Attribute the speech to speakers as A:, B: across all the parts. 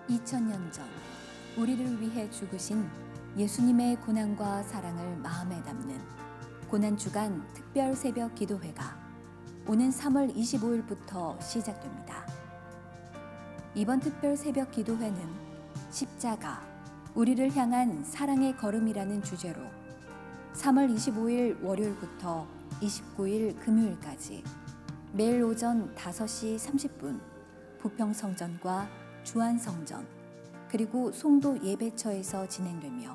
A: 2000년 전 우리를 위해 죽으신 예수님의 고난과 사랑을 마음에 담는 고난주간 특별 새벽 기도회가 오는 3월 25일부터 시작됩니다. 이번 특별 새벽 기도회는 십자가, 우리를 향한 사랑의 걸음이라는 주제로 3월 25일 월요일부터 29일 금요일까지 매일 오전 5시 30분 부평성전과 주안성전 그리고 송도 예배처에서 진행되며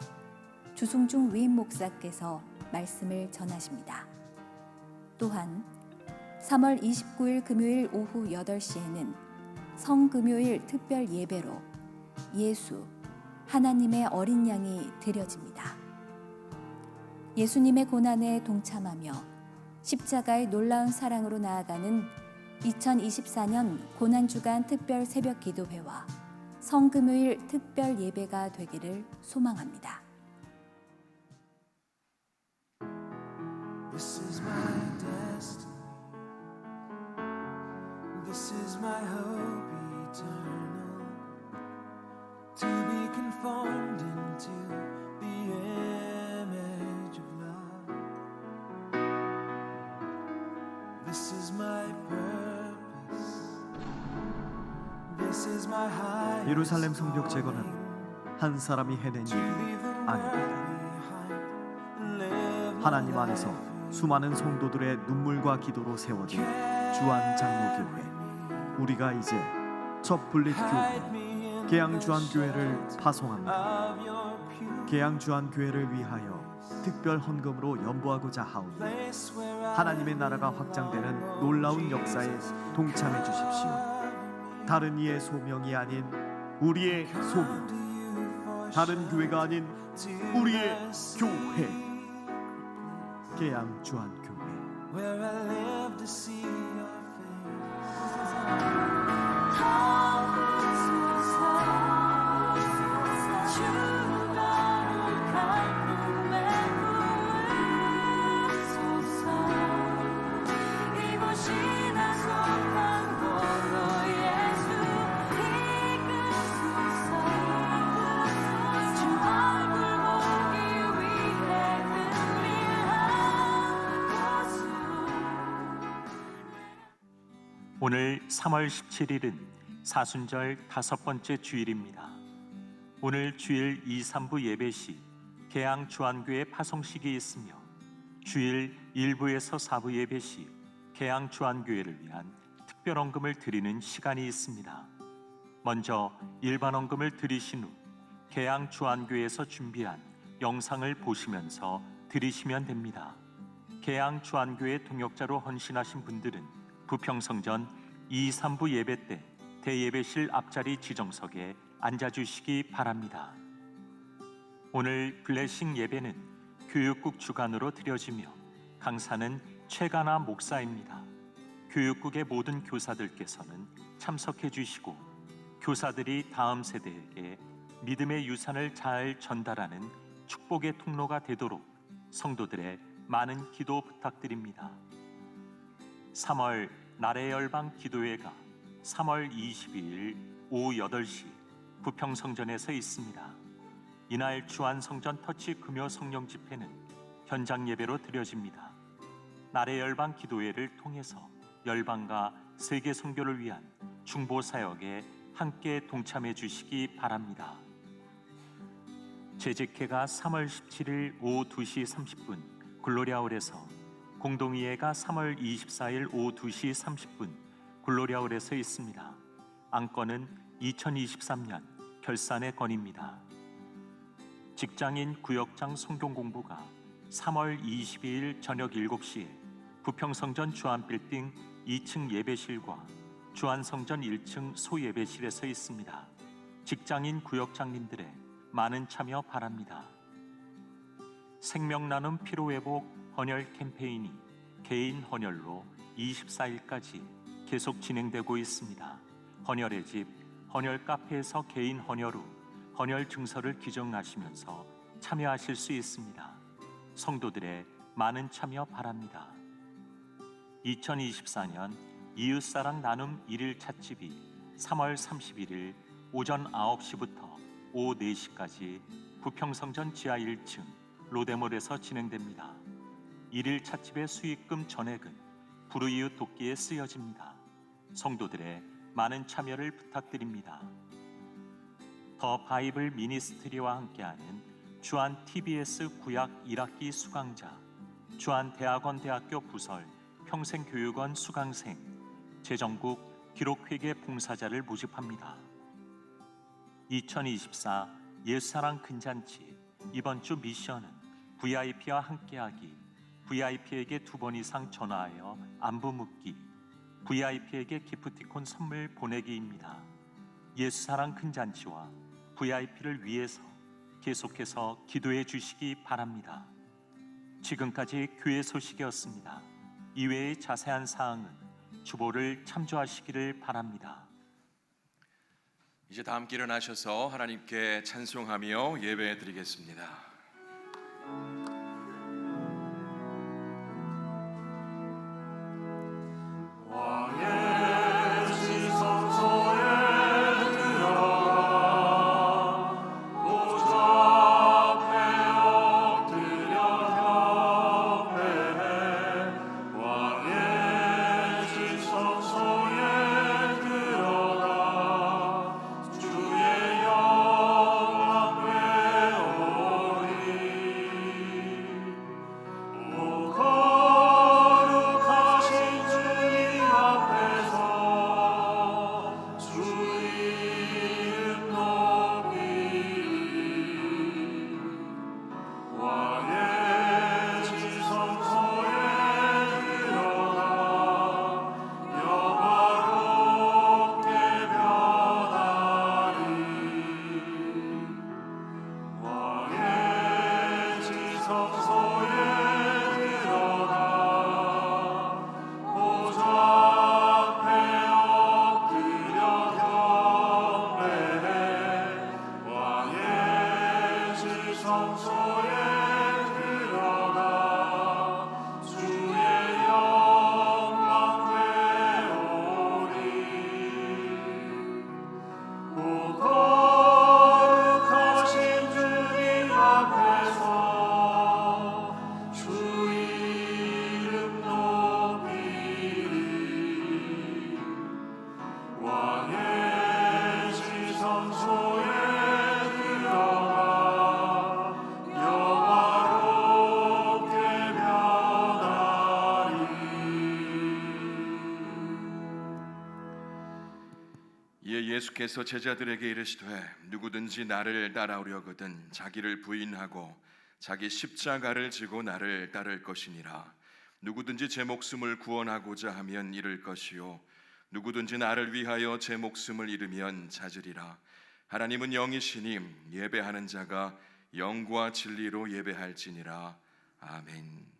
A: 주승중 위임 목사께서 말씀을 전하십니다. 또한 3월 29일 금요일 오후 8시에는 성금요일 특별 예배로 예수, 하나님의 어린 양이 드려집니다. 예수님의 고난에 동참하며 십자가의 놀라운 사랑으로 나아가는 2024년 고난주간 특별 새벽 기도회와 성금요일 특별 예배가 되기를 소망합니다.
B: This is my destiny. This is my hope eternal. To be conformed into the image of love. This is my purpose. This is my high.
C: 예루살렘 성벽 제거는 한 사람이 해낸 일이 아닙니다. 하나님 안에서 수많은 성도들의 눈물과 기도로 세워진 주안장로교회. 우리가 이제 첫 분립교회 계양주안교회를 파송합니다. 계양주안교회를 위하여 특별 헌금으로 연보하고자 하오니 하나님의 나라가 확장되는 놀라운 역사에 동참해 주십시오. 다른 이의 소명이 아닌 우리의 소명, 다른 교회가 아닌 우리의 교회, 계양주안교회.
B: Where I live to see your
D: 오늘 3월 17일은 사순절 5번째 주일입니다. 오늘 주일 2, 3부 예배 시 계양주안교회 파송식이 있으며 주일 1부에서 4부 예배 시 계양주안교회를 위한 특별 헌금을 드리는 시간이 있습니다. 먼저 일반 헌금을 드리신 후 계양주안교회에서 준비한 영상을 보시면서 드리시면 됩니다. 계양주안교회 동역자로 헌신하신 분들은 부평성전 2, 3부 예배 때 대예배실 앞자리 지정석에 앉아주시기 바랍니다. 오늘 블레싱 예배는 교육국 주관으로 드려지며 강사는 최가나 목사입니다. 교육국의 모든 교사들께서는 참석해 주시고 교사들이 다음 세대에게 믿음의 유산을 잘 전달하는 축복의 통로가 되도록 성도들의 많은 기도 부탁드립니다. 3월 나래 열방 기도회가 3월 22일 오후 8시 부평성전에서 있습니다. 이날 주안성전 터치 금요 성령 집회는 현장 예배로 드려집니다. 나래 열방 기도회를 통해서 열방과 세계 선교를 위한 중보 사역에 함께 동참해 주시기 바랍니다. 재직회가 3월 17일 오후 2시 30분 글로리아홀에서 공동의회가 3월 24일 오후 2시 30분 글로리아홀에서 있습니다. 안건은 2023년 결산의 건입니다. 직장인 구역장 성경 공부가 3월 22일 저녁 7시에 부평성전 주안빌딩 2층 예배실과 주안성전 1층 소예배실에서 있습니다. 직장인 구역장님들의 많은 참여 바랍니다. 생명나눔 피로회복 헌혈 캠페인이 개인 헌혈로 24일까지 계속 진행되고 있습니다. 헌혈의 집, 헌혈 카페에서 개인 헌혈 후 헌혈 증서를 기증하시면서 참여하실 수 있습니다. 성도들의 많은 참여 바랍니다. 2024년 이웃사랑 나눔 1일 찻집이 3월 31일 오전 9시부터 오후 4시까지 부평성전 지하 1층 로데몰에서 진행됩니다. 일일 찻집의 수익금 전액은 불우이웃 돕기에 쓰여집니다. 성도들의 많은 참여를 부탁드립니다. 더 바이블 미니스트리와 함께하는 주한 TBS 구약 1학기 수강자, 주한 대학원 대학교 부설 평생교육원 수강생, 재정국 기록회계 봉사자를 모집합니다. 2024 예수사랑 근잔치 이번 주 미션은 VIP와 함께하기, VIP에게 2번 이상 전화하여 안부 묻기, VIP에게 기프티콘 선물 보내기입니다. 예수사랑 큰잔치와 VIP를 위해서 계속해서 기도해 주시기 바랍니다. 지금까지 교회 소식이었습니다. 이외의 자세한 사항은 주보를 참조하시기를 바랍니다.
E: 이제 다 함께 일어나셔서 하나님께 찬송하며 예배 드리겠습니다. 예수께서 제자들에게 이르시되 누구든지 나를 따라오려거든 자기를 부인하고 자기 십자가를 지고 나를 따를 것이니라. 누구든지 제 목숨을 구원하고자 하면 잃을 것이요 누구든지 나를 위하여 제 목숨을 잃으면 찾으리라. 하나님은 영이시니 예배하는 자가 영과 진리로 예배할지니라. 아멘.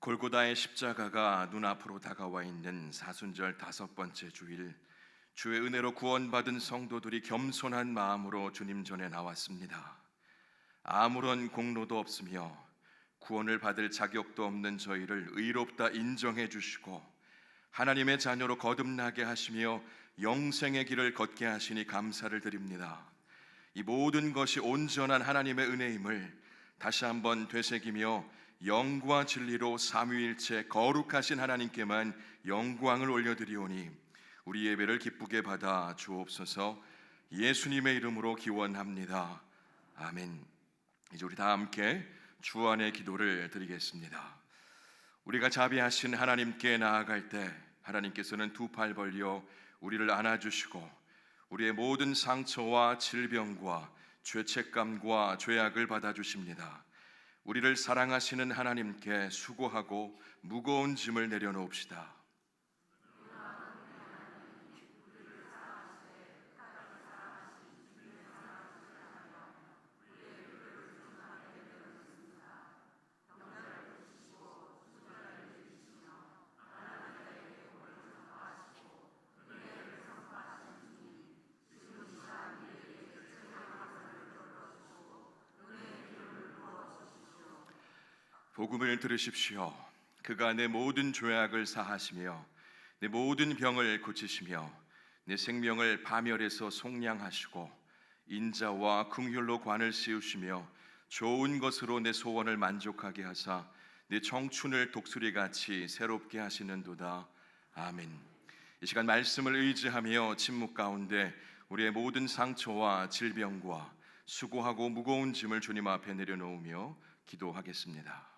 E: 골고다의 십자가가 눈앞으로 다가와 있는 사순절 5번째 주일, 주의 은혜로 구원받은 성도들이 겸손한 마음으로 주님 전에 나왔습니다. 아무런 공로도 없으며 구원을 받을 자격도 없는 저희를 의롭다 인정해 주시고 하나님의 자녀로 거듭나게 하시며 영생의 길을 걷게 하시니 감사를 드립니다. 이 모든 것이 온전한 하나님의 은혜임을 다시 한번 되새기며 영과 진리로 삼위일체 거룩하신 하나님께만 영광을 올려드리오니 우리 예배를 기쁘게 받아 주옵소서. 예수님의 이름으로 기원합니다. 아멘. 이제 우리 다 함께 주안의 기도를 드리겠습니다. 우리가 자비하신 하나님께 나아갈 때 하나님께서는 2팔 벌려 우리를 안아주시고 우리의 모든 상처와 질병과 죄책감과 죄악을 받아주십니다. 우리를 사랑하시는 하나님께 수고하고 무거운 짐을 내려놓읍시다. 복음을 들으십시오. 그가 내 모든 죄악을 사하시며 내 모든 병을 고치시며 내 생명을 파멸에서 속량하시고 인자와 긍휼로 관을 씌우시며 좋은 것으로 내 소원을 만족하게 하사 내 청춘을 독수리같이 새롭게 하시는도다. 아멘. 이 시간 말씀을 의지하며 침묵 가운데 우리의 모든 상처와 질병과 수고하고 무거운 짐을 주님 앞에 내려놓으며 기도하겠습니다.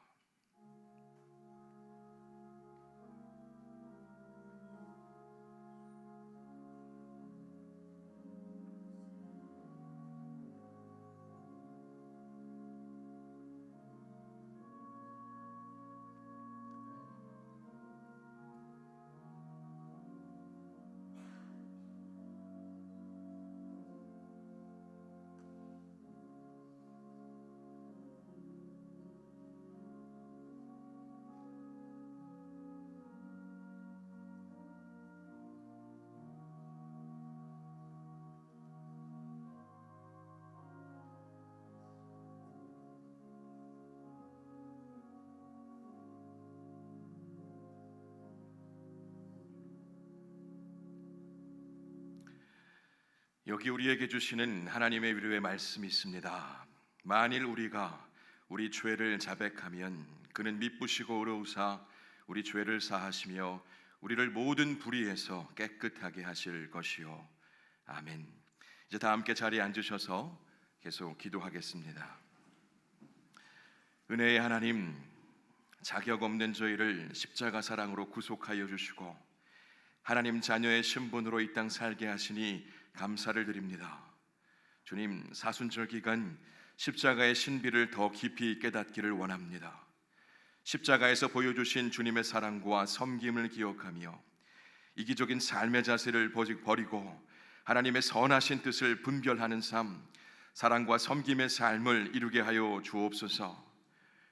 E: 여기 우리에게 주시는 하나님의 위로의 말씀이 있습니다. 만일 우리가 우리 죄를 자백하면 그는 미쁘시고 의로우사 우리 죄를 사하시며 우리를 모든 불의에서 깨끗하게 하실 것이요. 아멘. 이제 다 함께 자리에 앉으셔서 계속 기도하겠습니다. 은혜의 하나님, 자격 없는 저희를 십자가 사랑으로 구속하여 주시고 하나님 자녀의 신분으로 이 땅 살게 하시니 감사를 드립니다. 주님, 사순절 기간 십자가의 신비를 더 깊이 깨닫기를 원합니다. 십자가에서 보여주신 주님의 사랑과 섬김을 기억하며 이기적인 삶의 자세를 버리고 하나님의 선하신 뜻을 분별하는 삶, 사랑과 섬김의 삶을 이루게 하여 주옵소서.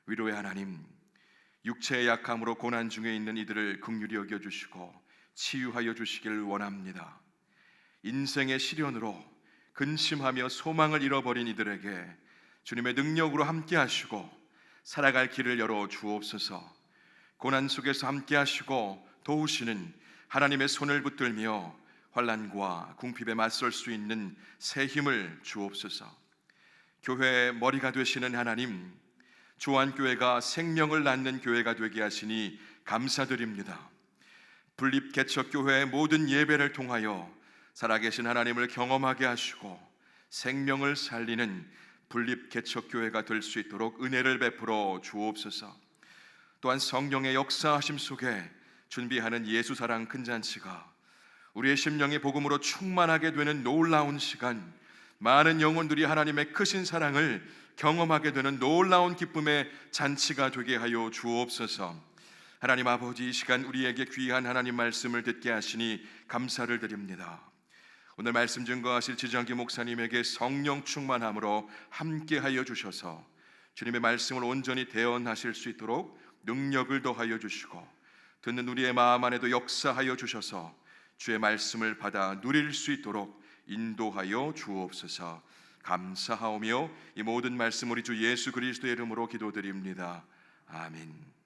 E: 위로의 하나님, 육체의 약함으로 고난 중에 있는 이들을 긍휼히 여겨주시고 치유하여 주시기를 원합니다. 인생의 시련으로 근심하며 소망을 잃어버린 이들에게 주님의 능력으로 함께 하시고 살아갈 길을 열어 주옵소서. 고난 속에서 함께 하시고 도우시는 하나님의 손을 붙들며 환난과 궁핍에 맞설 수 있는 새 힘을 주옵소서. 교회의 머리가 되시는 하나님, 조안교회가 생명을 낳는 교회가 되게 하시니 감사드립니다. 분립개척교회의 모든 예배를 통하여 살아계신 하나님을 경험하게 하시고 생명을 살리는 분립개척교회가 될 수 있도록 은혜를 베풀어 주옵소서. 또한 성령의 역사하심 속에 준비하는 예수사랑 큰잔치가 우리의 심령이 복음으로 충만하게 되는 놀라운 시간, 많은 영혼들이 하나님의 크신 사랑을 경험하게 되는 놀라운 기쁨의 잔치가 되게 하여 주옵소서. 하나님 아버지, 이 시간 우리에게 귀한 하나님 말씀을 듣게 하시니 감사를 드립니다. 오늘 말씀 증거하실 지정기 목사님에게 성령 충만함으로 함께하여 주셔서 주님의 말씀을 온전히 대언하실 수 있도록 능력을 더하여 주시고 듣는 우리의 마음 안에도 역사하여 주셔서 주의 말씀을 받아 누릴 수 있도록 인도하여 주옵소서. 감사하오며 이 모든 말씀 우리 주 예수 그리스도의 이름으로 기도드립니다. 아멘.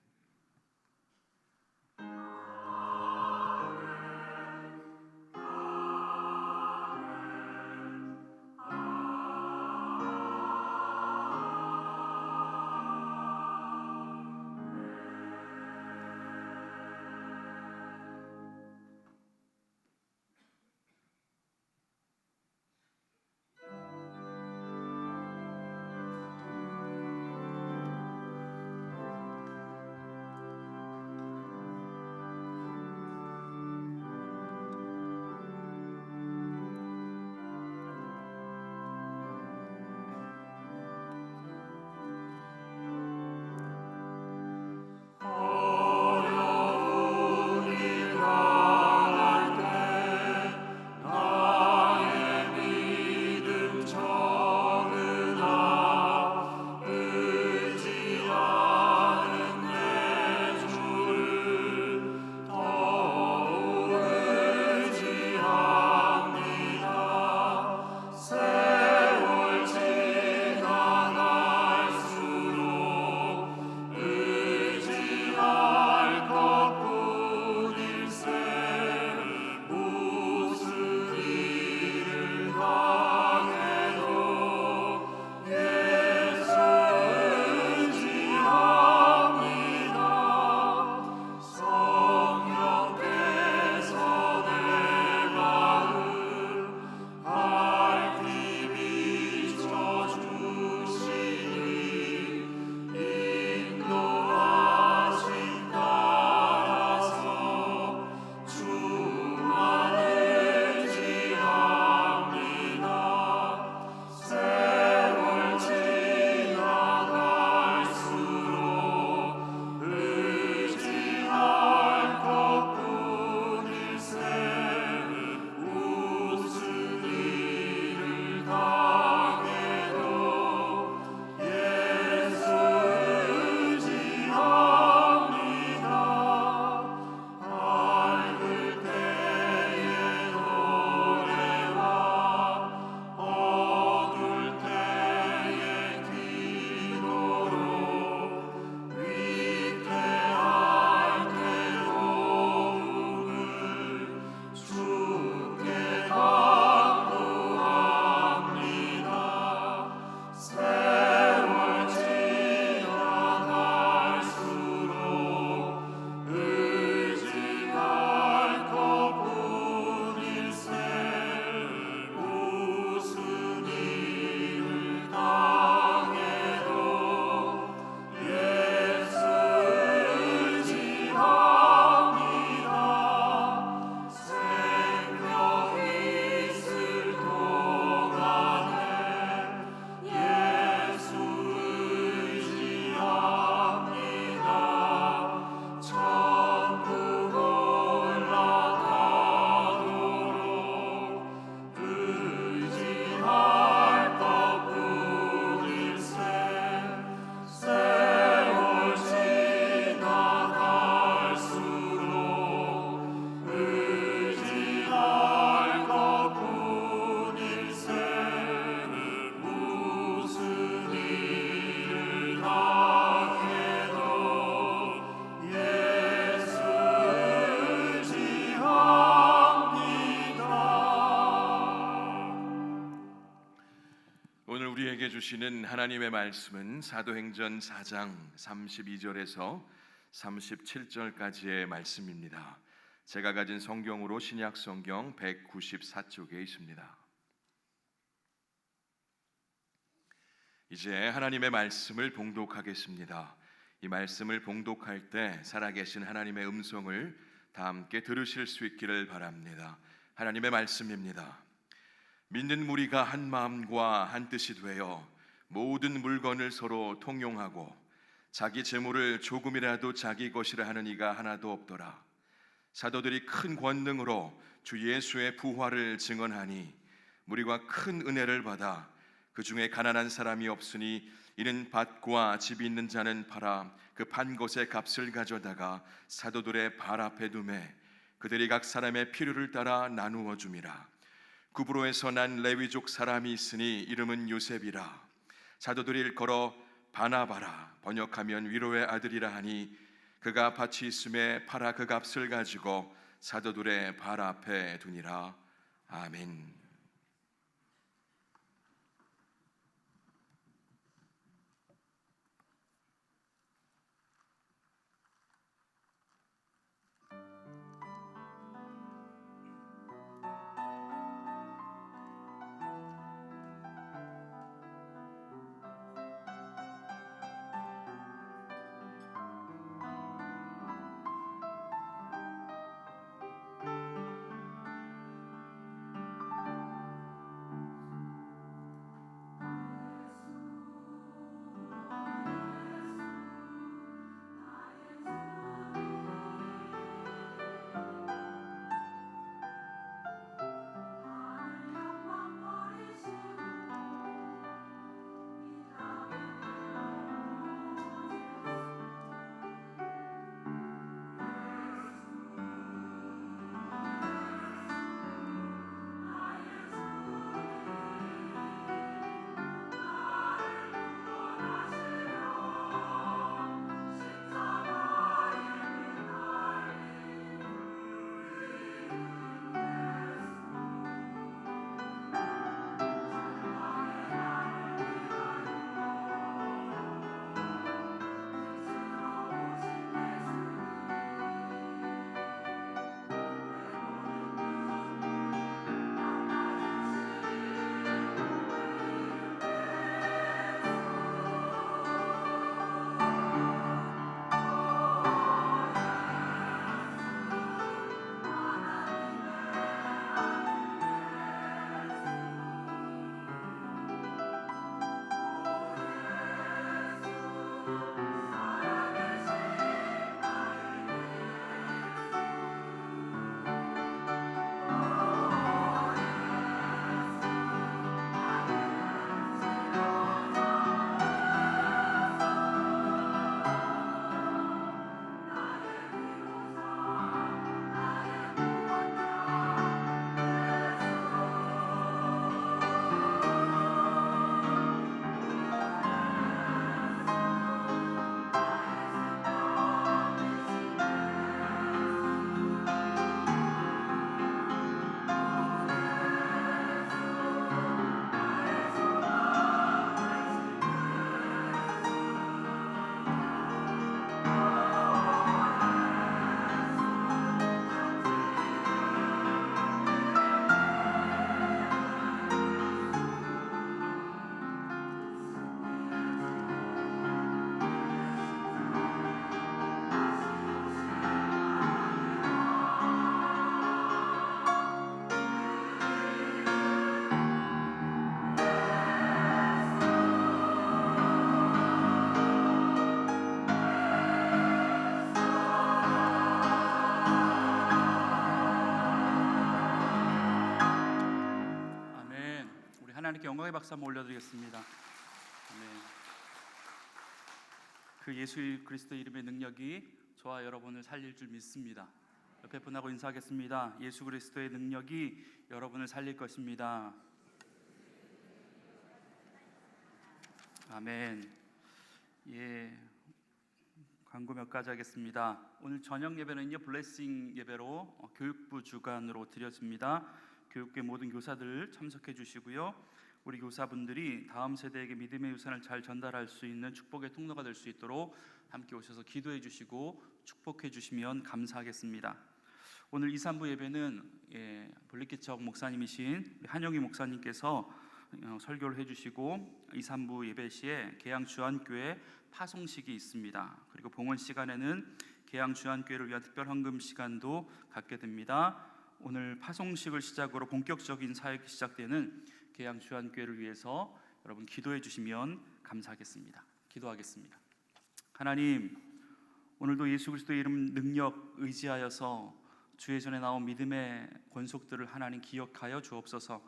E: 주시는 하나님의 말씀은 사도행전 4장 32절에서 37절까지의 말씀입니다. 제가 가진 성경으로 신약 성경 194쪽에 있습니다. 이제 하나님의 말씀을 봉독하겠습니다. 이 말씀을 봉독할 때 살아계신 하나님의 음성을 다 함께 들으실 수 있기를 바랍니다. 하나님의 말씀입니다. 믿는 무리가 한 마음과 한 뜻이 되어 모든 물건을 서로 통용하고 자기 재물을 조금이라도 자기 것이라 하는 이가 하나도 없더라. 사도들이 큰 권능으로 주 예수의 부활을 증언하니 무리가 큰 은혜를 받아 그 중에 가난한 사람이 없으니 이는 밭과 집이 있는 자는 팔아 그 판 것의 값을 가져다가 사도들의 발 앞에 두매 그들이 각 사람의 필요를 따라 나누어 줌이라. 구브로에서 난 레위족 사람이 있으니 이름은 요셉이라. 사도들이 일컬어 바나바라 번역하면 위로의 아들이라 하니 그가 밭이 있음에 팔아 그 값을 가지고 사도들의 발 앞에 두니라. 아멘.
F: 하나님께 영광의 박수 한번 올려드리겠습니다. 아멘. 그 예수 그리스도의 이름의 능력이 저와 여러분을 살릴 줄 믿습니다. 옆에 분하고 인사하겠습니다. 예수 그리스도의 능력이 여러분을 살릴 것입니다. 아멘. 예, 광고 몇 가지 하겠습니다. 오늘 저녁 예배는요 블레싱 예배로 교육부 주관으로 드려집니다. 교육계 모든 교사들 참석해 주시고요. 우리 교사분들이 다음 세대에게 믿음의 유산을 잘 전달할 수 있는 축복의 통로가 될 수 있도록 함께 오셔서 기도해 주시고 축복해 주시면 감사하겠습니다. 오늘 2, 3부 예배는 볼리키척 목사님이신 한영희 목사님께서 설교를 해주시고 2, 3부 예배 시에 계양주안교회 파송식이 있습니다. 그리고 봉헌 시간에는 계양주안교회를 위한 특별 헌금 시간도 갖게 됩니다. 오늘 파송식을 시작으로 본격적인 사역이 시작되는 계양주안교회를 위해서 여러분 기도해 주시면 감사하겠습니다. 기도하겠습니다. 하나님, 오늘도 예수 그리스도의 이름 능력 의지하여서 주의 전에 나온 믿음의 권속들을 하나님 기억하여 주옵소서.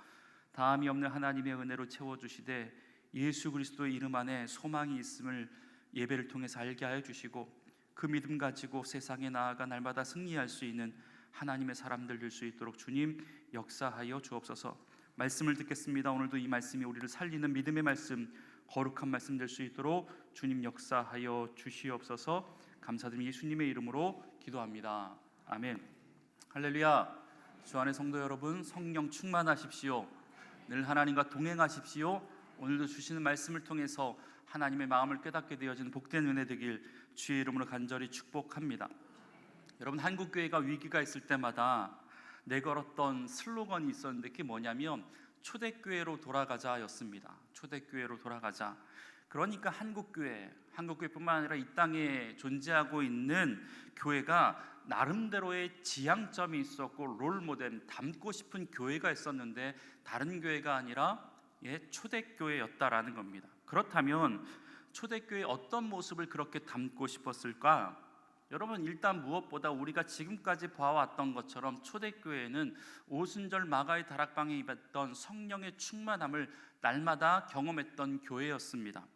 F: 다함이 없는 하나님의 은혜로 채워주시되 예수 그리스도의 이름 안에 소망이 있음을 예배를 통해서 알게 하여 주시고 그 믿음 가지고 세상에 나아가 날마다 승리할 수 있는 하나님의 사람들 될 수 있도록 주님 역사하여 주옵소서. 말씀을 듣겠습니다. 오늘도 이 말씀이 우리를 살리는 믿음의 말씀, 거룩한 말씀 될 수 있도록 주님 역사하여 주시옵소서. 감사드리며 예수님의 이름으로 기도합니다. 아멘. 할렐루야. 주 안의 성도 여러분, 성령 충만하십시오. 늘 하나님과 동행하십시오. 오늘도 주시는 말씀을 통해서 하나님의 마음을 깨닫게 되어지는 복된 은혜 되길 주의 이름으로 간절히 축복합니다. 여러분, 한국교회가 위기가 있을 때마다 내걸었던 슬로건이 있었는데 그게 뭐냐면 초대교회로 돌아가자였습니다. 초대교회로 돌아가자. 그러니까 한국교회뿐만 아니라 이 땅에 존재하고 있는 교회가 나름대로의 지향점이 있었고 롤모델, 닮고 싶은 교회가 있었는데 다른 교회가 아니라 초대교회였다라는 겁니다. 그렇다면 초대교회의 어떤 모습을 그렇게 닮고 싶었을까? 여러분, 일단 무엇보다 우리가 지금까지 봐왔던 것처럼 초대교회는 오순절 마가의 다락방에 입었던 성령의 충만함을 날마다 경험했던 교회였습니다.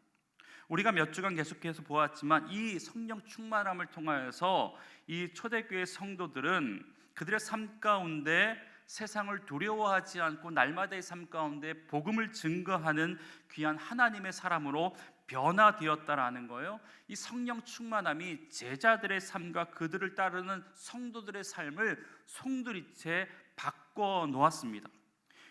F: 우리가 몇 주간 계속해서 보았지만 이 성령 충만함을 통하여서 이 초대교회 성도들은 그들의 삶 가운데 세상을 두려워하지 않고 날마다의 삶 가운데 복음을 증거하는 귀한 하나님의 사람으로 변화되었다라는 거예요. 이 성령 충만함이 제자들의 삶과 그들을 따르는 성도들의 삶을 송두리째 바꿔 놓았습니다.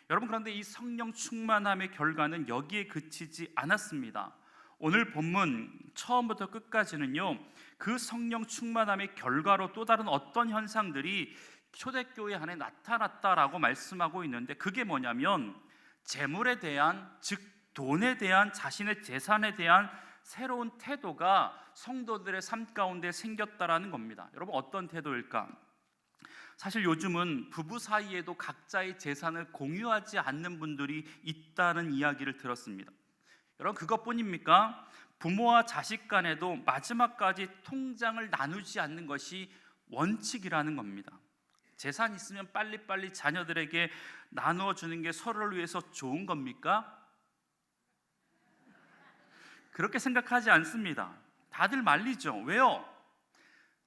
F: 여러분, 그런데 이 성령 충만함의 결과는 여기에 그치지 않았습니다. 오늘 본문 처음부터 끝까지는요, 그 성령 충만함의 결과로 또 다른 어떤 현상들이 초대교회 안에 나타났다라고 말씀하고 있는데 그게 뭐냐면 재물에 대한, 즉 돈에 대한, 자신의 재산에 대한 새로운 태도가 성도들의 삶 가운데 생겼다라는 겁니다. 여러분, 어떤 태도일까? 사실 요즘은 부부 사이에도 각자의 재산을 공유하지 않는 분들이 있다는 이야기를 들었습니다. 여러분, 그것뿐입니까? 부모와 자식 간에도 마지막까지 통장을 나누지 않는 것이 원칙이라는 겁니다. 재산 있으면 빨리빨리 자녀들에게 나누어주는 게 서로를 위해서 좋은 겁니까? 그렇게 생각하지 않습니다. 다들 말리죠. 왜요?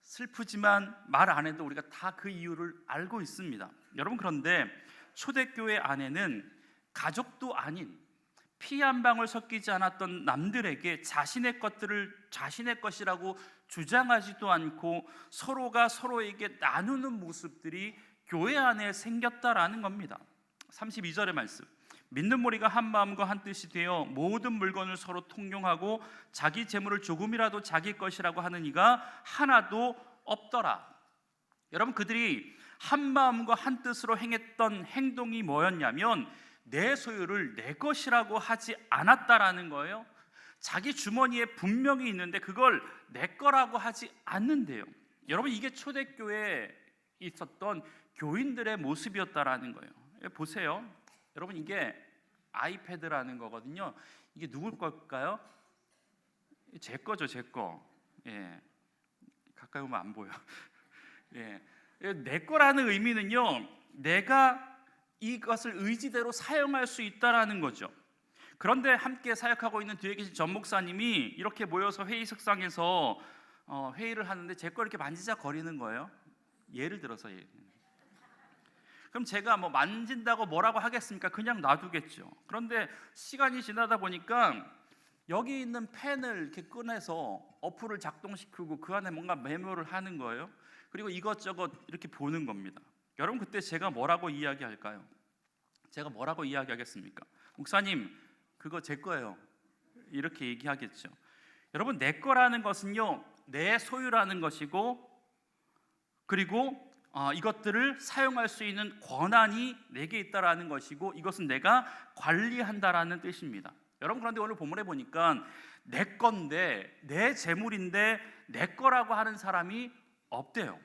F: 슬프지만 말 안 해도 우리가 다 그 이유를 알고 있습니다. 여러분, 그런데 초대교회 안에는 가족도 아닌 피 한 방울 섞이지 않았던 남들에게 자신의 것들을 자신의 것이라고 주장하지도 않고 서로가 서로에게 나누는 모습들이 교회 안에 생겼다라는 겁니다. 32절의 말씀, 믿는 무리가 한 마음과 한 뜻이 되어 모든 물건을 서로 통용하고 자기 재물을 조금이라도 자기 것이라고 하는 이가 하나도 없더라. 여러분, 그들이 한 마음과 한 뜻으로 행했던 행동이 뭐였냐면 내 소유를 내 것이라고 하지 않았다라는 거예요. 자기 주머니에 분명히 있는데 그걸 내 거라고 하지 않는데요. 여러분, 이게 초대교회에 있었던 교인들의 모습이었다라는 거예요. 보세요. 여러분, 이게 아이패드라는 거거든요. 이게 누굴 걸까요? 제 거죠, 제 거. 가까이 오면 안 보여. 내 거라는 의미는요, 내가 이것을 의지대로 사용할 수 있다라는 거죠. 그런데 함께 사역하고 있는 뒤에 계신 전 목사님이 이렇게 모여서 회의석상에서 회의를 하는데 제 걸 이렇게 만지작거리는 거예요. 예를 들어서 그럼 제가 뭐 만진다고 뭐라고 하겠습니까? 그냥 놔두겠죠. 그런데 시간이 지나다 보니까 여기 있는 펜을 이렇게 꺼내서 어플을 작동시키고 그 안에 뭔가 메모를 하는 거예요. 그리고 이것저것 이렇게 보는 겁니다. 여러분, 그때 제가 뭐라고 이야기할까요? 제가 뭐라고 이야기하겠습니까? 목사님 그거 제 거예요. 이렇게 얘기하겠죠. 여러분, 내 거라는 것은요, 내 소유라는 것이고, 그리고 이것들을 사용할 수 있는 권한이 내게 있다라는 것이고, 이것은 내가 관리한다라는 뜻입니다. 여러분, 그런데 오늘 본문에 보니까 내 건데, 내 재물인데 내 거라고 하는 사람이 없대요.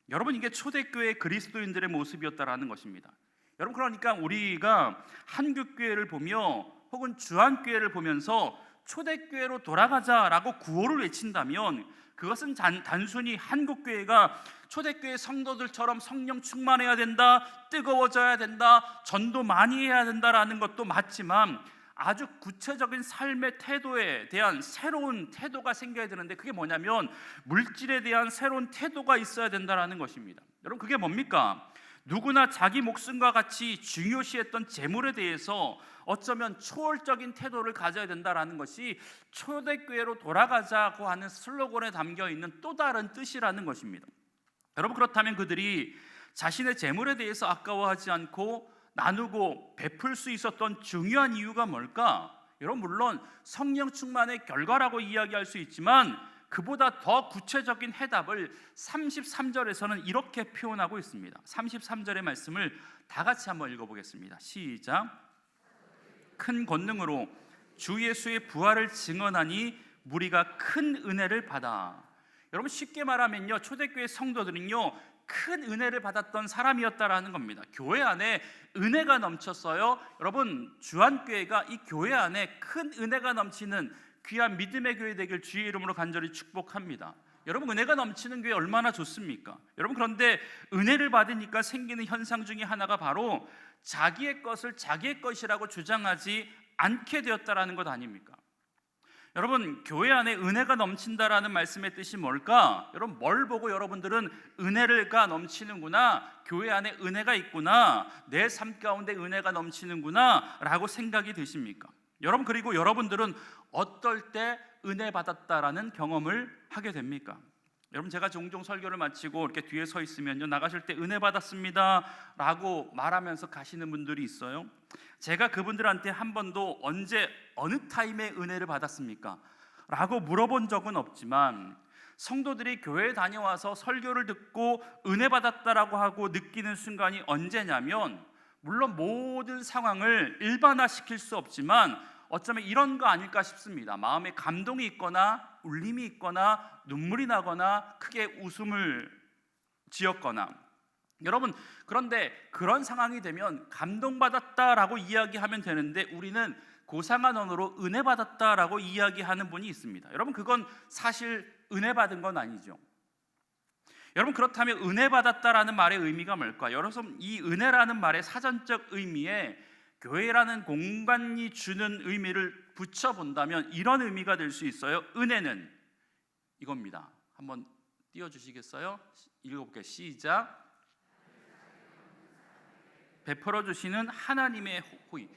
F: 여러분, 이게 초대교회 그리스도인들의 모습이었다라는 것입니다. 여러분, 그러니까 우리가 한국교회를 보며 혹은 주한교회를 보면서 초대교회로 돌아가자라고 구호를 외친다면, 그것은 단순히 한국교회가 초대교회 성도들처럼 성령 충만해야 된다, 뜨거워져야 된다, 전도 많이 해야 된다라는 것도 맞지만, 아주 구체적인 삶의 태도에 대한 새로운 태도가 생겨야 되는데, 그게 뭐냐면 물질에 대한 새로운 태도가 있어야 된다라는 것입니다. 여러분, 그게 뭡니까? 누구나 자기 목숨과 같이 중요시했던 재물에 대해서 어쩌면 초월적인 태도를 가져야 된다라는 것이 초대교회로 돌아가자고 하는 슬로건에 담겨 있는 또 다른 뜻이라는 것입니다. 여러분, 그렇다면 그들이 자신의 재물에 대해서 아까워하지 않고 나누고 베풀 수 있었던 중요한 이유가 뭘까? 여러분, 물론 성령 충만의 결과라고 이야기할 수 있지만, 그보다 더 구체적인 해답을 33절에서는 이렇게 표현하고 있습니다. 33절의 말씀을 다 같이 한번 읽어보겠습니다. 시작. 큰 권능으로 주 예수의 부활을 증언하니 무리가 큰 은혜를 받아. 여러분, 쉽게 말하면요, 초대교회 성도들은요, 큰 은혜를 받았던 사람이었다라는 겁니다. 교회 안에 은혜가 넘쳤어요. 여러분, 주한교회가 이 교회 안에 큰 은혜가 넘치는 귀한 믿음의 교회 되길 주의 이름으로 간절히 축복합니다. 여러분, 은혜가 넘치는 교회 얼마나 좋습니까? 여러분, 그런데 은혜를 받으니까 생기는 현상 중에 하나가 바로 자기의 것을 자기의 것이라고 주장하지 않게 되었다라는 것 아닙니까? 여러분, 교회 안에 은혜가 넘친다라는 말씀의 뜻이 뭘까? 여러분, 뭘 보고 여러분들은 은혜가 넘치는구나, 교회 안에 은혜가 있구나, 내 삶 가운데 은혜가 넘치는구나 라고 생각이 드십니까? 여러분, 그리고 여러분들은 어떨 때 은혜 받았다라는 경험을 하게 됩니까? 여러분, 제가 종종 설교를 마치고 이렇게 뒤에 서 있으면요, 나가실 때 은혜 받았습니다 라고 말하면서 가시는 분들이 있어요. 제가 그분들한테 한 번도 언제 어느 타임에 은혜를 받았습니까? 라고 물어본 적은 없지만, 성도들이 교회에 다녀와서 설교를 듣고 은혜 받았다라고 하고 느끼는 순간이 언제냐면, 물론 모든 상황을 일반화시킬 수 없지만 어쩌면 이런 거 아닐까 싶습니다. 마음에 감동이 있거나 울림이 있거나 눈물이 나거나 크게 웃음을 지었거나. 여러분, 그런데 그런 상황이 되면 감동받았다라고 이야기하면 되는데, 우리는 고상한 언어로 은혜 받았다라고 이야기하는 분이 있습니다. 여러분, 그건 사실 은혜 받은 건 아니죠. 여러분, 그렇다면 은혜 받았다라는 말의 의미가 뭘까? 여러분, 이 은혜라는 말의 사전적 의미에 교회라는 공간이 주는 의미를 붙여본다면 이런 의미가 될 수 있어요. 은혜는 이겁니다. 한번 띄워주시겠어요? 읽어볼게요. 시작. 베풀어 주시는 하나님의 호의.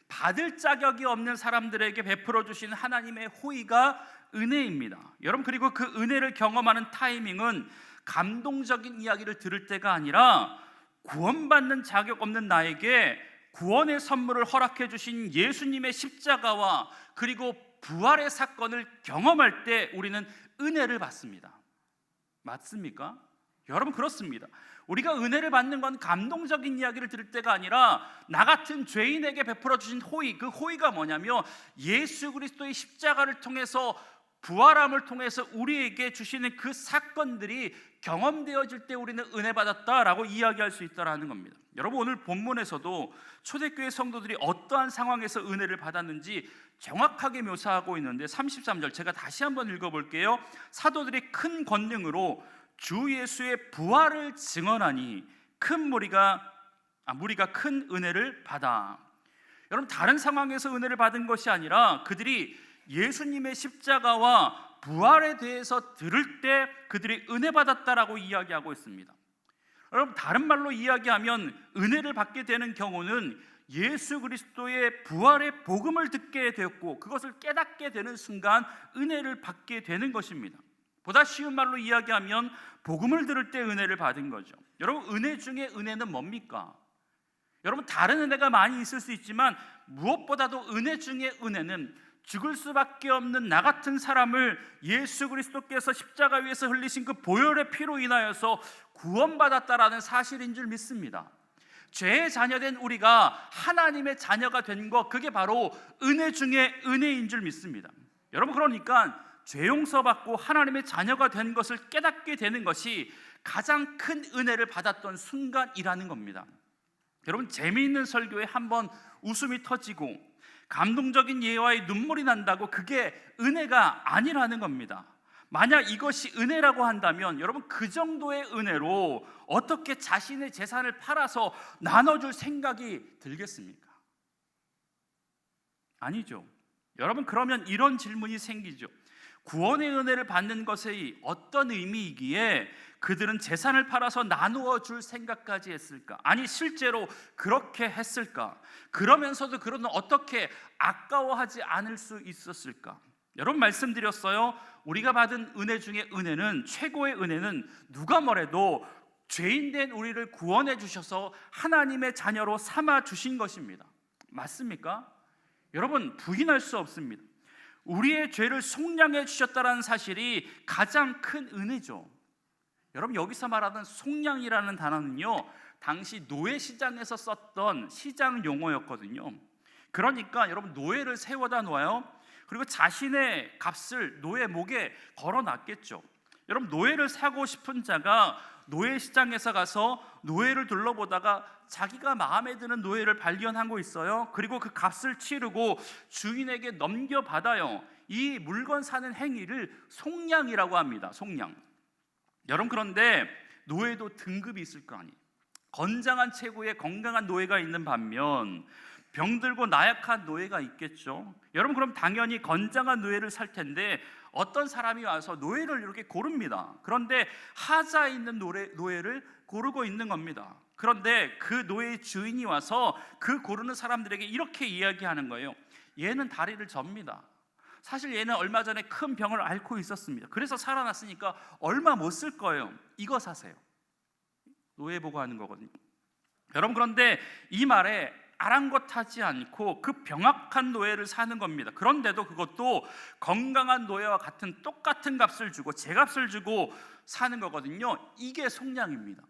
F: 받을 자격이 없는 사람들에게 베풀어 주시는 하나님의 호의가 은혜입니다. 여러분, 그리고 그 은혜를 경험하는 타이밍은 감동적인 이야기를 들을 때가 아니라 구원받는 자격 없는 나에게 구원의 선물을 허락해 주신 예수님의 십자가와 그리고 부활의 사건을 경험할 때 우리는 은혜를 받습니다. 맞습니까? 여러분, 그렇습니다. 우리가 은혜를 받는 건 감동적인 이야기를 들을 때가 아니라 나 같은 죄인에게 베풀어 주신 호의, 그 호의가 뭐냐면 예수 그리스도의 십자가를 통해서, 부활함을 통해서 우리에게 주시는 그 사건들이 경험되어질 때 우리는 은혜 받았다라고 이야기할 수 있다라는 겁니다. 여러분, 오늘 본문에서도 초대교회 성도들이 어떠한 상황에서 은혜를 받았는지 정확하게 묘사하고 있는데, 33절 제가 다시 한번 읽어볼게요. 사도들이 큰 권능으로 주 예수의 부활을 증언하니 무리가 큰 은혜를 받아. 여러분, 다른 상황에서 은혜를 받은 것이 아니라 그들이 예수님의 십자가와 부활에 대해서 들을 때 그들이 은혜 받았다라고 이야기하고 있습니다. 여러분, 다른 말로 이야기하면 은혜를 받게 되는 경우는 예수 그리스도의 부활의 복음을 듣게 되었고 그것을 깨닫게 되는 순간 은혜를 받게 되는 것입니다. 보다 쉬운 말로 이야기하면 복음을 들을 때 은혜를 받은 거죠. 여러분, 은혜 중에 은혜는 뭡니까? 여러분, 다른 은혜가 많이 있을 수 있지만 무엇보다도 은혜 중에 은혜는 죽을 수밖에 없는 나 같은 사람을 예수 그리스도께서 십자가 위에서 흘리신 그 보혈의 피로 인하여서 구원받았다라는 사실인 줄 믿습니다. 죄의 자녀된 우리가 하나님의 자녀가 된 것, 그게 바로 은혜 중에 은혜인 줄 믿습니다. 여러분, 그러니까 죄 용서받고 하나님의 자녀가 된 것을 깨닫게 되는 것이 가장 큰 은혜를 받았던 순간이라는 겁니다. 여러분, 재미있는 설교에 한번 웃음이 터지고 감동적인 예화에 눈물이 난다고 그게 은혜가 아니라는 겁니다. 만약 이것이 은혜라고 한다면 여러분, 그 정도의 은혜로 어떻게 자신의 재산을 팔아서 나눠줄 생각이 들겠습니까? 아니죠. 여러분, 그러면 이런 질문이 생기죠. 구원의 은혜를 받는 것의 어떤 의미이기에 그들은 재산을 팔아서 나누어 줄 생각까지 했을까? 아니, 실제로 그렇게 했을까? 그러면서도 그들은 어떻게 아까워하지 않을 수 있었을까? 여러분, 말씀드렸어요. 우리가 받은 은혜 중에 은혜는, 최고의 은혜는 누가 뭐래도 죄인된 우리를 구원해 주셔서 하나님의 자녀로 삼아 주신 것입니다. 맞습니까? 여러분, 부인할 수 없습니다. 우리의 죄를 속량해 주셨다는 사실이 가장 큰 은혜죠. 여러분, 여기서 말하는 속량이라는 단어는요, 당시 노예 시장에서 썼던 시장 용어였거든요. 그러니까 여러분, 노예를 세워다 놓아요. 그리고 자신의 값을 노예 목에 걸어놨겠죠. 여러분, 노예를 사고 싶은 자가 노예 시장에서 가서 노예를 둘러보다가 자기가 마음에 드는 노예를 발견하고 있어요. 그리고 그 값을 치르고 주인에게 넘겨받아요. 이 물건 사는 행위를 속량이라고 합니다. 속량. 여러분, 그런데 노예도 등급이 있을 거 아니에요. 건장한 체구에 건강한 노예가 있는 반면 병들고 나약한 노예가 있겠죠. 여러분, 그럼 당연히 건장한 노예를 살 텐데 어떤 사람이 와서 노예를 이렇게 고릅니다. 그런데 하자 있는 노예를 고르고 있는 겁니다. 그런데 그 노예의 주인이 와서 그 고르는 사람들에게 이렇게 이야기하는 거예요. 얘는 다리를 접니다. 사실 얘는 얼마 전에 큰 병을 앓고 있었습니다. 그래서 살아났으니까 얼마 못 쓸 거예요. 이거 사세요. 노예 보고 하는 거거든요. 여러분, 그런데 이 말에 아랑곳하지 않고 그 병약한 노예를 사는 겁니다. 그런데도 그것도 건강한 노예와 같은 똑같은 값을 주고 제값을 주고 사는 거거든요. 이게 속량입니다.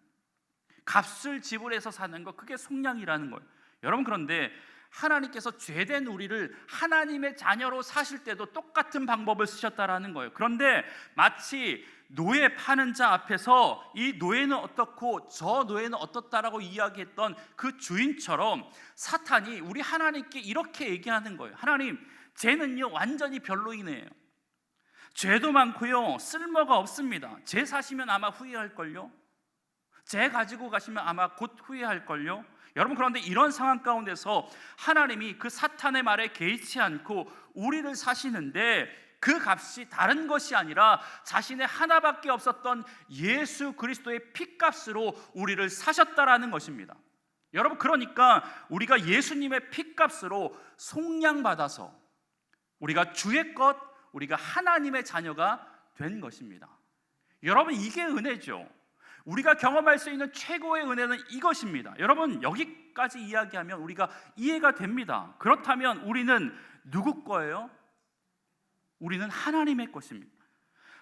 F: 값을 지불해서 사는 거, 그게 속량이라는 거예요. 여러분, 그런데 하나님께서 죄된 우리를 하나님의 자녀로 사실 때도 똑같은 방법을 쓰셨다라는 거예요. 그런데 마치 노예 파는 자 앞에서 이 노예는 어떻고 저 노예는 어떻다라고 이야기했던 그 주인처럼 사탄이 우리 하나님께 이렇게 얘기하는 거예요. 하나님, 쟤는요 완전히 별로이네요. 죄도 많고요, 쓸모가 없습니다. 쟤 사시면 아마 후회할걸요. 쟤 가지고 가시면 아마 곧 후회할걸요. 여러분, 그런데 이런 상황 가운데서 하나님이 그 사탄의 말에 개의치 않고 우리를 사시는데 그 값이 다른 것이 아니라 자신의 하나밖에 없었던 예수 그리스도의 피값으로 우리를 사셨다라는 것입니다. 여러분, 그러니까 우리가 예수님의 피값으로 속량받아서 우리가 주의 것, 우리가 하나님의 자녀가 된 것입니다. 여러분, 이게 은혜죠. 우리가 경험할 수 있는 최고의 은혜는 이것입니다. 여러분, 여기까지 이야기하면 우리가 이해가 됩니다. 그렇다면 우리는 누구 거예요? 우리는 하나님의 것입니다.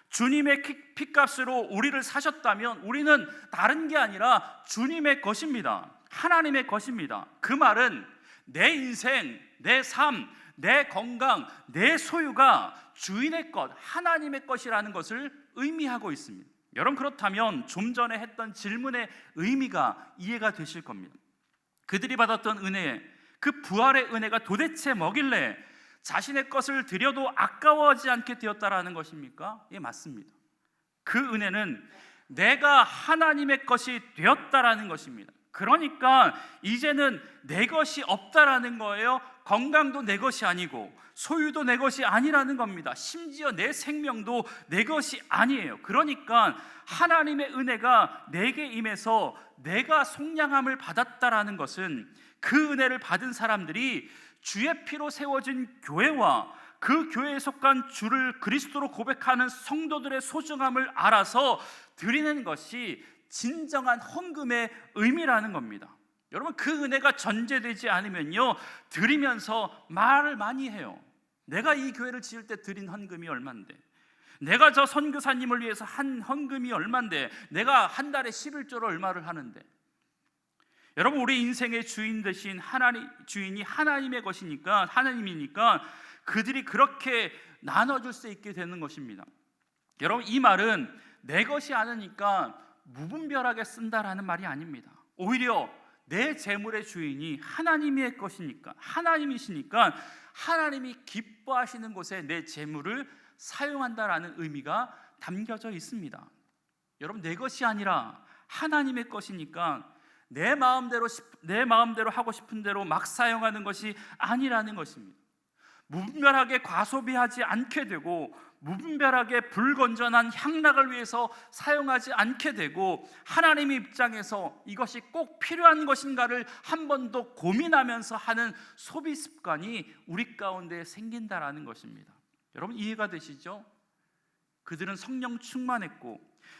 F: 주님의 피값으로 우리를 사셨다면 우리는 다른 게 아니라 주님의 것입니다. 하나님의 것입니다. 그 말은 내 인생, 내 삶, 내 건강, 내 소유가 주인의 것, 하나님의 것이라는 것을 의미하고 있습니다. 여러분, 그렇다면 좀 전에 했던 질문의 의미가 이해가 되실 겁니다. 그들이 받았던 은혜, 그 부활의 은혜가 도대체 뭐길래 자신의 것을 드려도 아까워하지 않게 되었다라는 것입니까? 예, 맞습니다. 그 은혜는 내가 하나님의 것이 되었다라는 것입니다. 그러니까 이제는 내 것이 없다라는 거예요. 건강도 내 것이 아니고 소유도 내 것이 아니라는 겁니다. 심지어 내 생명도 내 것이 아니에요. 그러니까 하나님의 은혜가 내게 임해서 내가 속량함을 받았다라는 것은 그 은혜를 받은 사람들이 주의 피로 세워진 교회와 그 교회에 속한 주를 그리스도로 고백하는 성도들의 소중함을 알아서 드리는 것이 진정한 헌금의 의미라는 겁니다. 여러분, 그 은혜가 전제되지 않으면요, 드리면서 말을 많이 해요. 내가 이 교회를 지을 때 드린 헌금이 얼만데, 내가 저 선교사님을 위해서 한 헌금이 얼만데, 내가 한 달에 11조를 얼마를 하는데. 여러분, 우리 인생의 주인 되신 주인이 하나님의 것이니까, 하나님이니까 그들이 그렇게 나눠줄 수 있게 되는 것입니다. 여러분, 이 말은 내 것이 아니니까 무분별하게 쓴다라는 말이 아닙니다. 오히려 내 재물의 주인이 하나님의 것이니까, 하나님이시니까 하나님이 기뻐하시는 곳에 내 재물을 사용한다라는 의미가 담겨져 있습니다. 여러분, 내 것이 아니라 하나님의 것이니까 내 마음대로 하고 싶은 대로 막 사용하는 것이 아니라는 것입니다. 무분별하게 과소비하지 않게 되고, 무분별하게 불건전한 향락을 위해서 사용하지 않게 되고, 하나님의 입장에서 이것이 꼭 필요한 것인가를 한 번 더 고민하면서 하는 소비 습관이 우리 가운데 생긴다라는 것입니다. 여러분, 이해가 되시죠? 그들은 성령 충만했고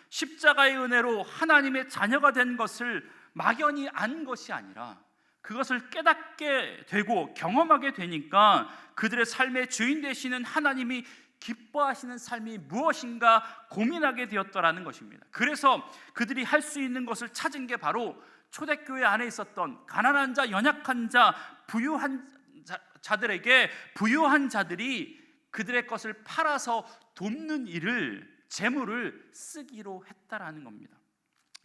F: 십자가의 은혜로 하나님의 자녀가 된 것을 막연히 안 것이 아니라 그것을 깨닫게 되고 경험하게 되니까 그들의 삶의 주인 되시는 하나님이 기뻐하시는 삶이 무엇인가 고민하게 되었더라는 것입니다. 그래서 그들이 할 수 있는 것을 찾은 게 바로 초대교회 안에 있었던 가난한 자, 연약한 자, 부유한 자들에게 부유한 자들이 그들의 것을 팔아서 돕는 일을, 재물을 쓰기로 했다라는 겁니다.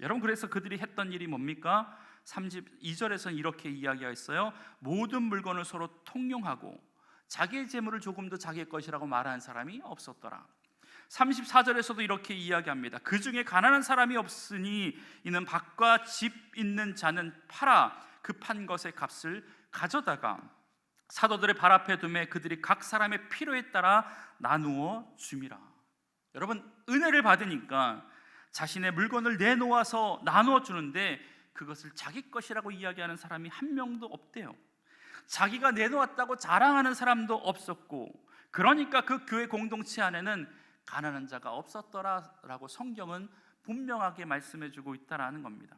F: 여러분, 그래서 그들이 했던 일이 뭡니까? 32절에서는 이렇게 이야기했어요. 모든 물건을 서로 통용하고 자기의 재물을 조금 더 자기의 것이라고 말하는 사람이 없었더라. 34절에서도 이렇게 이야기합니다. 그 중에 가난한 사람이 없으니 이는 밭과 집 있는 자는 팔아 그 판 것의 값을 가져다가 사도들의 발 앞에 두매 그들이 각 사람의 필요에 따라 나누어 줌이라. 여러분, 은혜를 받으니까 자신의 물건을 내놓아서 나누어 주는데 그것을 자기 것이라고 이야기하는 사람이 한 명도 없대요. 자기가 내놓았다고 자랑하는 사람도 없었고, 그러니까 그 교회 공동체 안에는 가난한 자가 없었더라라고 성경은 분명하게 말씀해주고 있다라는 겁니다.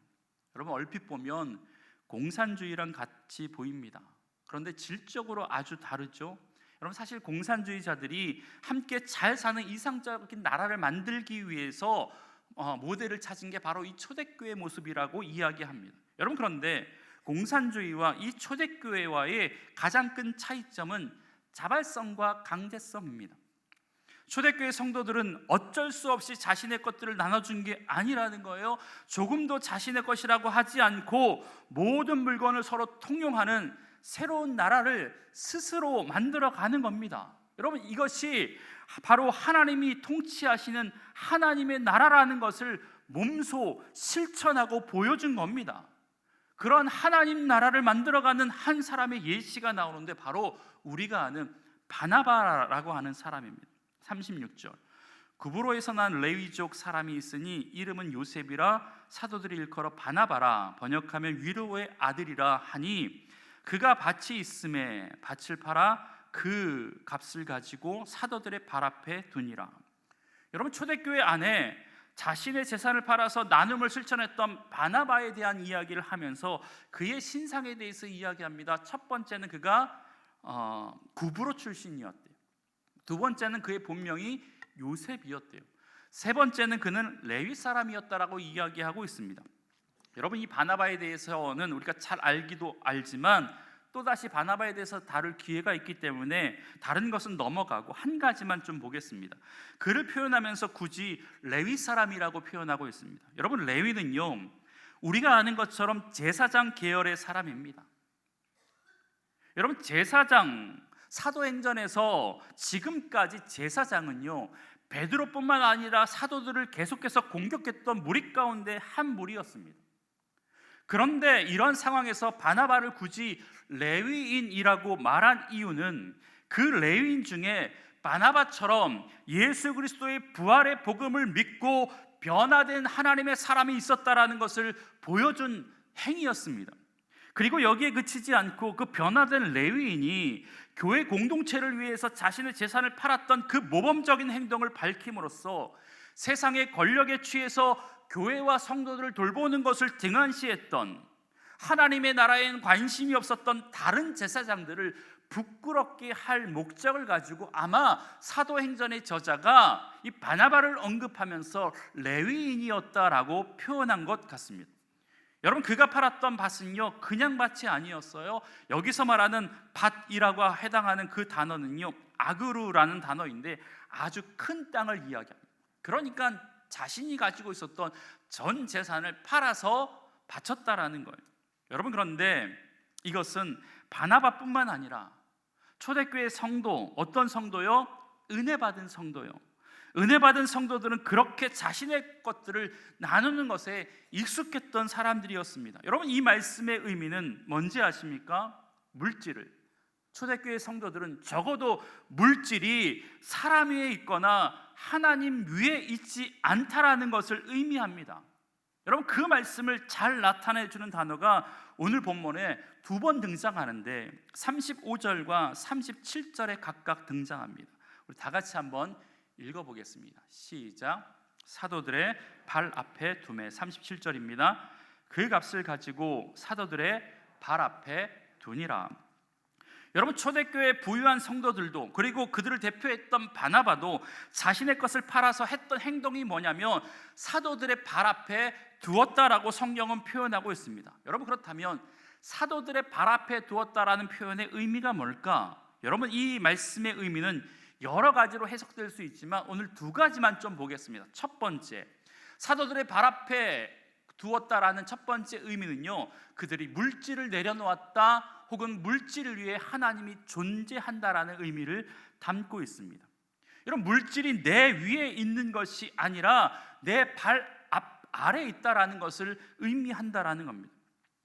F: 여러분, 얼핏 보면 공산주의랑 같이 보입니다. 그런데 질적으로 아주 다르죠. 여러분, 사실 공산주의자들이 함께 잘 사는 이상적인 나라를 만들기 위해서 모델을 찾은 게 바로 이 초대교회 모습이라고 이야기합니다. 여러분, 그런데 공산주의와 이 초대교회와의 가장 큰 차이점은 자발성과 강제성입니다. 초대교회 성도들은 어쩔 수 없이 자신의 것들을 나눠준 게 아니라는 거예요. 조금도 자신의 것이라고 하지 않고 모든 물건을 서로 통용하는 새로운 나라를 스스로 만들어가는 겁니다. 여러분, 이것이 바로 하나님이 통치하시는 하나님의 나라라는 것을 몸소 실천하고 보여준 겁니다. 그런 하나님 나라를 만들어가는 한 사람의 예시가 나오는데 바로 우리가 아는 바나바라고 하는 사람입니다. 36절, 구브로에서 난 레위족 사람이 있으니 이름은 요셉이라 사도들이 일컬어 바나바라, 번역하면 위로의 아들이라 하니 그가 밭이 있음에 밭을 팔아 그 값을 가지고 사도들의 발 앞에 두니라. 여러분, 초대교회 안에 자신의 재산을 팔아서 나눔을 실천했던 바나바에 대한 이야기를 하면서 그의 신상에 대해서 이야기합니다. 첫 번째는 그가 구브로 출신이었대요. 두 번째는 그의 본명이 요셉이었대요. 세 번째는 그는 레위 사람이었다라고 이야기하고 있습니다. 여러분, 이 바나바에 대해서는 우리가 잘 알기도 알지만 또다시 바나바에 대해서 다룰 기회가 있기 때문에 다른 것은 넘어가고 한 가지만 좀 보겠습니다. 그를 표현하면서 굳이 레위 사람이라고 표현하고 있습니다. 여러분, 레위는요, 우리가 아는 것처럼 제사장 계열의 사람입니다. 여러분, 제사장, 사도행전에서 지금까지 제사장은요, 베드로뿐만 아니라 사도들을 계속해서 공격했던 무리 가운데 한 무리였습니다. 그런데 이런 상황에서 바나바를 굳이 레위인이라고 말한 이유는 그 레위인 중에 바나바처럼 예수 그리스도의 부활의 복음을 믿고 변화된 하나님의 사람이 있었다라는 것을 보여준 행위였습니다. 그리고 여기에 그치지 않고 그 변화된 레위인이 교회 공동체를 위해서 자신의 재산을 팔았던 그 모범적인 행동을 밝힘으로써 세상의 권력에 취해서 교회와 성도들을 돌보는 것을 등한시했던, 하나님의 나라에는 관심이 없었던 다른 제사장들을 부끄럽게 할 목적을 가지고 아마 사도행전의 저자가 이 바나바를 언급하면서 레위인이었다라고 표현한 것 같습니다. 여러분, 그가 팔았던 밭은요 그냥 밭이 아니었어요. 여기서 말하는 밭이라고 해당하는 그 단어는요 아그루라는 단어인데 아주 큰 땅을 이야기합니다. 그러니까 자신이 가지고 있었던 전 재산을 팔아서 바쳤다라는 거예요. 여러분, 그런데 이것은 바나바뿐만 아니라 초대교회 성도, 어떤 성도요? 은혜 받은 성도요. 은혜 받은 성도들은 그렇게 자신의 것들을 나누는 것에 익숙했던 사람들이었습니다. 여러분, 이 말씀의 의미는 뭔지 아십니까? 물질을, 초대교회 성도들은 적어도 물질이 사람 위에 있거나 하나님 위에 있지 않다라는 것을 의미합니다. 여러분, 그 말씀을 잘 나타내 주는 단어가 오늘 본문에 두 번 등장하는데 35절과 37절에 각각 등장합니다. 우리 다 같이 한번 읽어보겠습니다. 시작. 사도들의 발 앞에 두매. 37절입니다. 그 값을 가지고 사도들의 발 앞에 두니라. 여러분, 초대교회 부유한 성도들도, 그리고 그들을 대표했던 바나바도 자신의 것을 팔아서 했던 행동이 뭐냐면 사도들의 발 앞에 두었다라고 성경은 표현하고 있습니다. 여러분, 그렇다면 사도들의 발 앞에 두었다라는 표현의 의미가 뭘까? 여러분, 이 말씀의 의미는 여러 가지로 해석될 수 있지만 오늘 두 가지만 좀 보겠습니다. 첫 번째, 사도들의 발 앞에 두었다라는 첫 번째 의미는요, 그들이 물질을 내려놓았다, 혹은 물질을 위해 하나님이 존재한다라는 의미를 담고 있습니다. 여러분, 물질이 내 위에 있는 것이 아니라 내 발 아래에 있다라는 것을 의미한다라는 겁니다.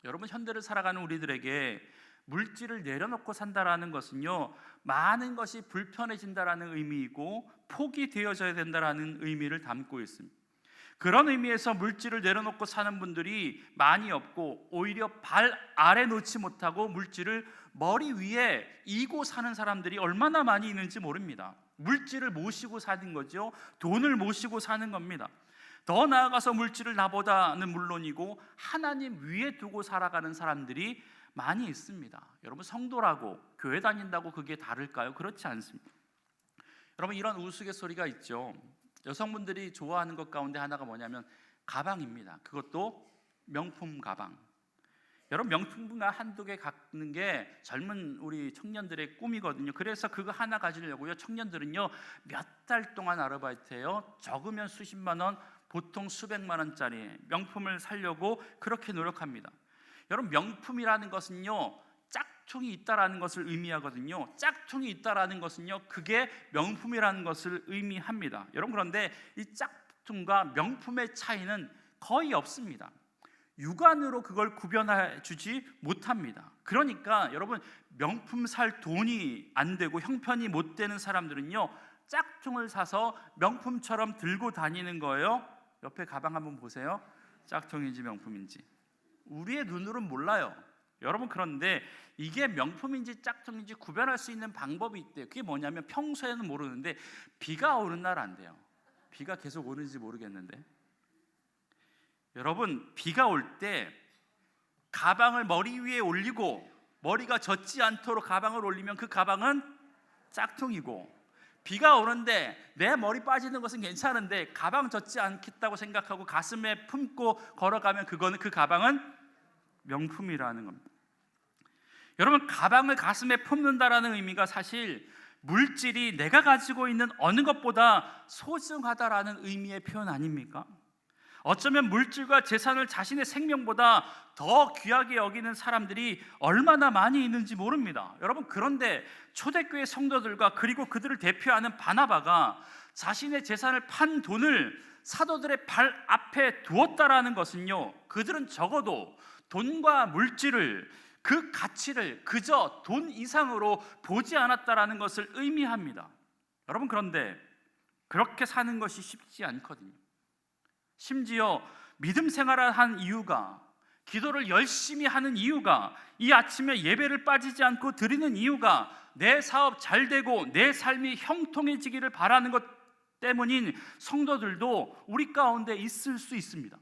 F: 여러분, 현대를 살아가는 우리들에게 물질을 내려놓고 산다라는 것은요, 많은 것이 불편해진다라는 의미이고 포기되어져야 된다라는 의미를 담고 있습니다. 그런 의미에서 물질을 내려놓고 사는 분들이 많이 없고 오히려 발 아래 놓지 못하고 물질을 머리 위에 이고 사는 사람들이 얼마나 많이 있는지 모릅니다. 물질을 모시고 사는 거죠. 돈을 모시고 사는 겁니다. 더 나아가서 물질을 나보다는 물론이고 하나님 위에 두고 살아가는 사람들이 많이 있습니다. 여러분, 성도라고 교회 다닌다고 그게 다를까요? 그렇지 않습니다. 여러분, 이런 우스갯소리가 있죠. 여성분들이 좋아하는 것 가운데 하나가 뭐냐면 가방입니다. 그것도 명품 가방. 여러분, 명품 한두 개 갖는 게 젊은 우리 청년들의 꿈이거든요. 그래서 그거 하나 가지려고요, 청년들은요 몇 달 동안 아르바이트해요. 적으면 수십만 원, 보통 수백만 원짜리 명품을 사려고 그렇게 노력합니다. 여러분, 명품이라는 것은요 짝퉁이 있다라는 것을 의미하거든요. 짝퉁이 있다라는 것은요 그게 명품이라는 것을 의미합니다. 여러분, 그런데 이 짝퉁과 명품의 차이는 거의 없습니다. 육안으로 그걸 구별해 주지 못합니다. 그러니까 여러분, 명품 살 돈이 안 되고 형편이 못 되는 사람들은요 짝퉁을 사서 명품처럼 들고 다니는 거예요. 옆에 가방 한번 보세요. 짝퉁인지 명품인지 우리의 눈으로는 몰라요. 여러분, 그런데 이게 명품인지 짝퉁인지 구별할 수 있는 방법이 있대요. 그게 뭐냐면 평소에는 모르는데 비가 오는 날 안 돼요. 비가 계속 오는지 모르겠는데, 여러분, 비가 올 때 가방을 머리 위에 올리고 머리가 젖지 않도록 가방을 올리면 그 가방은 짝퉁이고, 비가 오는데 내 머리 빠지는 것은 괜찮은데 가방 젖지 않겠다고 생각하고 가슴에 품고 걸어가면 그거는, 그 가방은 명품이라는 겁니다. 여러분, 가방을 가슴에 품는다라는 의미가 사실 물질이 내가 가지고 있는 어느 것보다 소중하다라는 의미의 표현 아닙니까? 어쩌면 물질과 재산을 자신의 생명보다 더 귀하게 여기는 사람들이 얼마나 많이 있는지 모릅니다. 여러분, 그런데 초대교회 성도들과 그리고 그들을 대표하는 바나바가 자신의 재산을 판 돈을 사도들의 발 앞에 두었다라는 것은요, 그들은 적어도 돈과 물질을, 그 가치를 그저 돈 이상으로 보지 않았다라는 것을 의미합니다. 여러분, 그런데 그렇게 사는 것이 쉽지 않거든요. 심지어 믿음 생활을 한 이유가, 기도를 열심히 하는 이유가, 이 아침에 예배를 빠지지 않고 드리는 이유가 내 사업 잘 되고 내 삶이 형통해지기를 바라는 것 때문인 성도들도 우리 가운데 있을 수 있습니다.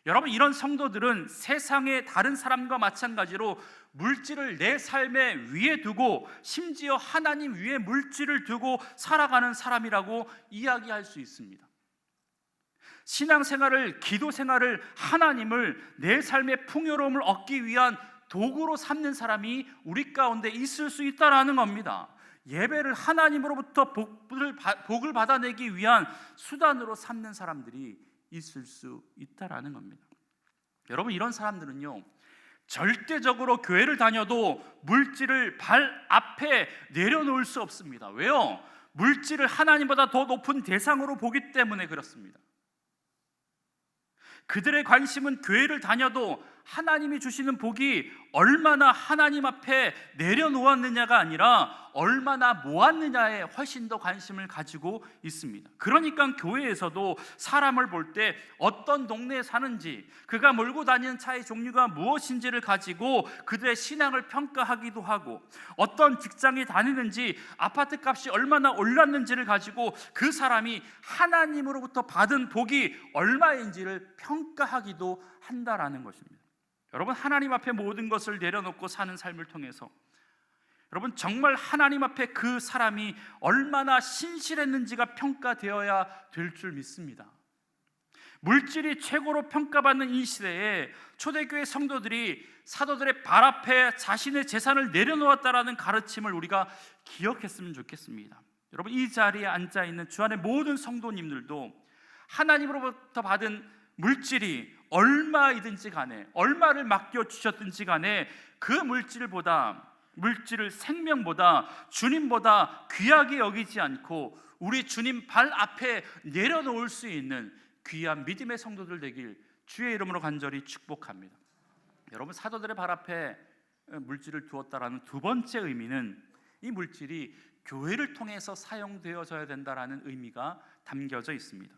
F: 여러분, 이런 성도들은 세상의 다른 사람과 마찬가지로 물질을 내 삶의 위에 두고 심지어 하나님 위에 물질을 두고 살아가는 사람이라고 이야기할 수 있습니다. 신앙생활을, 기도생활을, 하나님을 내 삶의 풍요로움을 얻기 위한 도구로 삼는 사람이 우리 가운데 있을 수 있다라는 겁니다. 예배를 하나님으로부터 복을 받아내기 위한 수단으로 삼는 사람들이 있을 수 있다라는 겁니다. 여러분, 이런 사람들은요, 절대적으로 교회를 다녀도 물질을 발 앞에 내려놓을 수 없습니다. 왜요? 물질을 하나님보다 더 높은 대상으로 보기 때문에 그렇습니다. 그들의 관심은 교회를 다녀도 하나님이 주시는 복이 얼마나 하나님 앞에 내려놓았느냐가 아니라 얼마나 모았느냐에 훨씬 더 관심을 가지고 있습니다. 그러니까 교회에서도 사람을 볼 때 어떤 동네에 사는지, 그가 몰고 다니는 차의 종류가 무엇인지를 가지고 그들의 신앙을 평가하기도 하고, 어떤 직장에 다니는지, 아파트 값이 얼마나 올랐는지를 가지고 그 사람이 하나님으로부터 받은 복이 얼마인지를 평가하기도 한다라는 것입니다. 여러분, 하나님 앞에 모든 것을 내려놓고 사는 삶을 통해서 여러분, 정말 하나님 앞에 그 사람이 얼마나 신실했는지가 평가되어야 될 줄 믿습니다. 물질이 최고로 평가받는 이 시대에 초대교회 성도들이 사도들의 발 앞에 자신의 재산을 내려놓았다라는 가르침을 우리가 기억했으면 좋겠습니다. 여러분, 이 자리에 앉아있는 주안의 모든 성도님들도 하나님으로부터 받은 물질이 얼마이든지 간에, 얼마를 맡겨주셨든지 간에 그 물질을 생명보다, 주님보다 귀하게 여기지 않고 우리 주님 발 앞에 내려놓을 수 있는 귀한 믿음의 성도들 되길 주의 이름으로 간절히 축복합니다. 여러분, 사도들의 발 앞에 물질을 두었다라는 두 번째 의미는 이 물질이 교회를 통해서 사용되어져야 된다라는 의미가 담겨져 있습니다.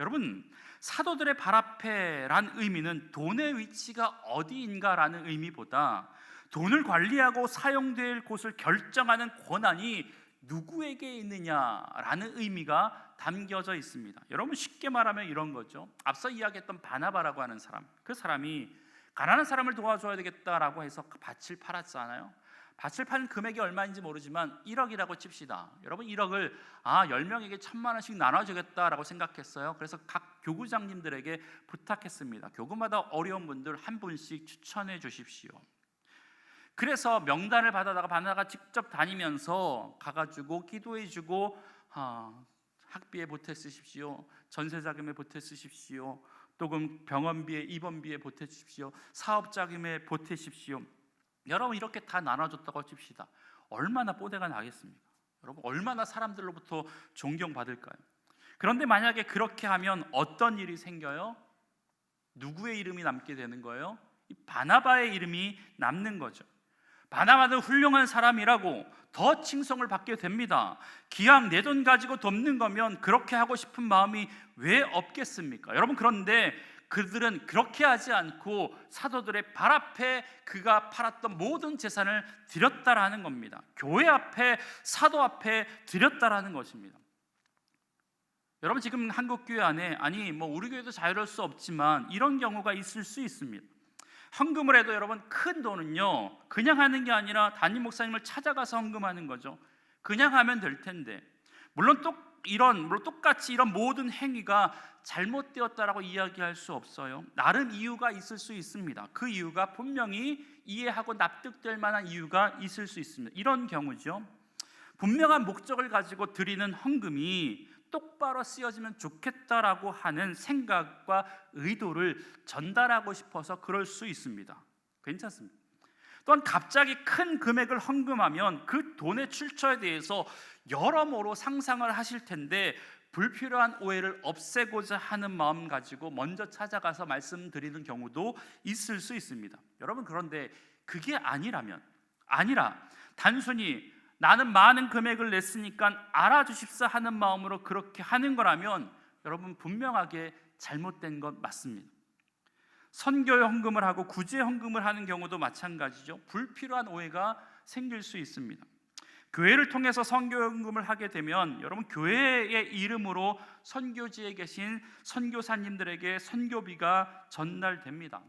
F: 여러분, 사도들의 발 앞에란 의미는 돈의 위치가 어디인가라는 의미보다 돈을 관리하고 사용될 곳을 결정하는 권한이 누구에게 있느냐라는 의미가 담겨져 있습니다. 여러분, 쉽게 말하면 이런 거죠. 앞서 이야기했던 바나바라고 하는 사람, 그 사람이 가난한 사람을 도와줘야 되겠다라고 해서 밭을 팔았잖아요. 밭을 판 금액이 얼마인지 모르지만 1억이라고 칩시다. 여러분, 1억을 10명에게 1,000만 원씩 나눠주겠다라고 생각했어요. 그래서 각 교구장님들에게 부탁했습니다. 교구마다 어려운 분들 한 분씩 추천해 주십시오. 그래서 명단을 받아다가 바나가 직접 다니면서 가가지고 기도해주고, 학비에 보태 쓰십시오, 전세자금에 보태 쓰십시오, 또는 병원비에, 입원비에 보태 주십시오, 사업자금에 보태십시오. 여러분, 이렇게 다 나눠줬다고 칩시다. 얼마나 뽀대가 나겠습니까? 여러분, 얼마나 사람들로부터 존경받을까요? 그런데 만약에 그렇게 하면 어떤 일이 생겨요? 누구의 이름이 남게 되는 거예요? 이 바나바의 이름이 남는 거죠. 바나바는 훌륭한 사람이라고 더 칭송을 받게 됩니다. 기왕 내 돈 가지고 돕는 거면 그렇게 하고 싶은 마음이 왜 없겠습니까? 여러분, 그런데 그들은 그렇게 하지 않고 사도들의 발 앞에 그가 팔았던 모든 재산을 드렸다라는 겁니다. 교회 앞에, 사도 앞에 드렸다라는 것입니다. 여러분, 지금 한국 교회 안에, 우리 교회도 자유로울 수 없지만 이런 경우가 있을 수 있습니다. 헌금을 해도 여러분, 큰 돈은요 그냥 하는 게 아니라 담임 목사님을 찾아가서 헌금하는 거죠. 그냥 하면 될 텐데, 물론 똑같이 이런 모든 행위가 잘못되었다라고 이야기할 수 없어요. 나름 이유가 있을 수 있습니다. 그 이유가 분명히 이해하고 납득될 만한 이유가 있을 수 있습니다. 이런 경우죠. 분명한 목적을 가지고 드리는 헌금이 똑바로 쓰여지면 좋겠다라고 하는 생각과 의도를 전달하고 싶어서 그럴 수 있습니다. 괜찮습니다. 또한 갑자기 큰 금액을 헌금하면 그 돈의 출처에 대해서 여러모로 상상을 하실 텐데 불필요한 오해를 없애고자 하는 마음 가지고 먼저 찾아가서 말씀드리는 경우도 있을 수 있습니다. 여러분, 그런데 그게 아니라 단순히 나는 많은 금액을 냈으니까 알아주십사 하는 마음으로 그렇게 하는 거라면 여러분, 분명하게 잘못된 것 맞습니다. 선교에 헌금을 하고 구제 헌금을 하는 경우도 마찬가지죠. 불필요한 오해가 생길 수 있습니다. 교회를 통해서 선교연금을 하게 되면 여러분 교회의 이름으로 선교지에 계신 선교사님들에게 선교비가 전달됩니다.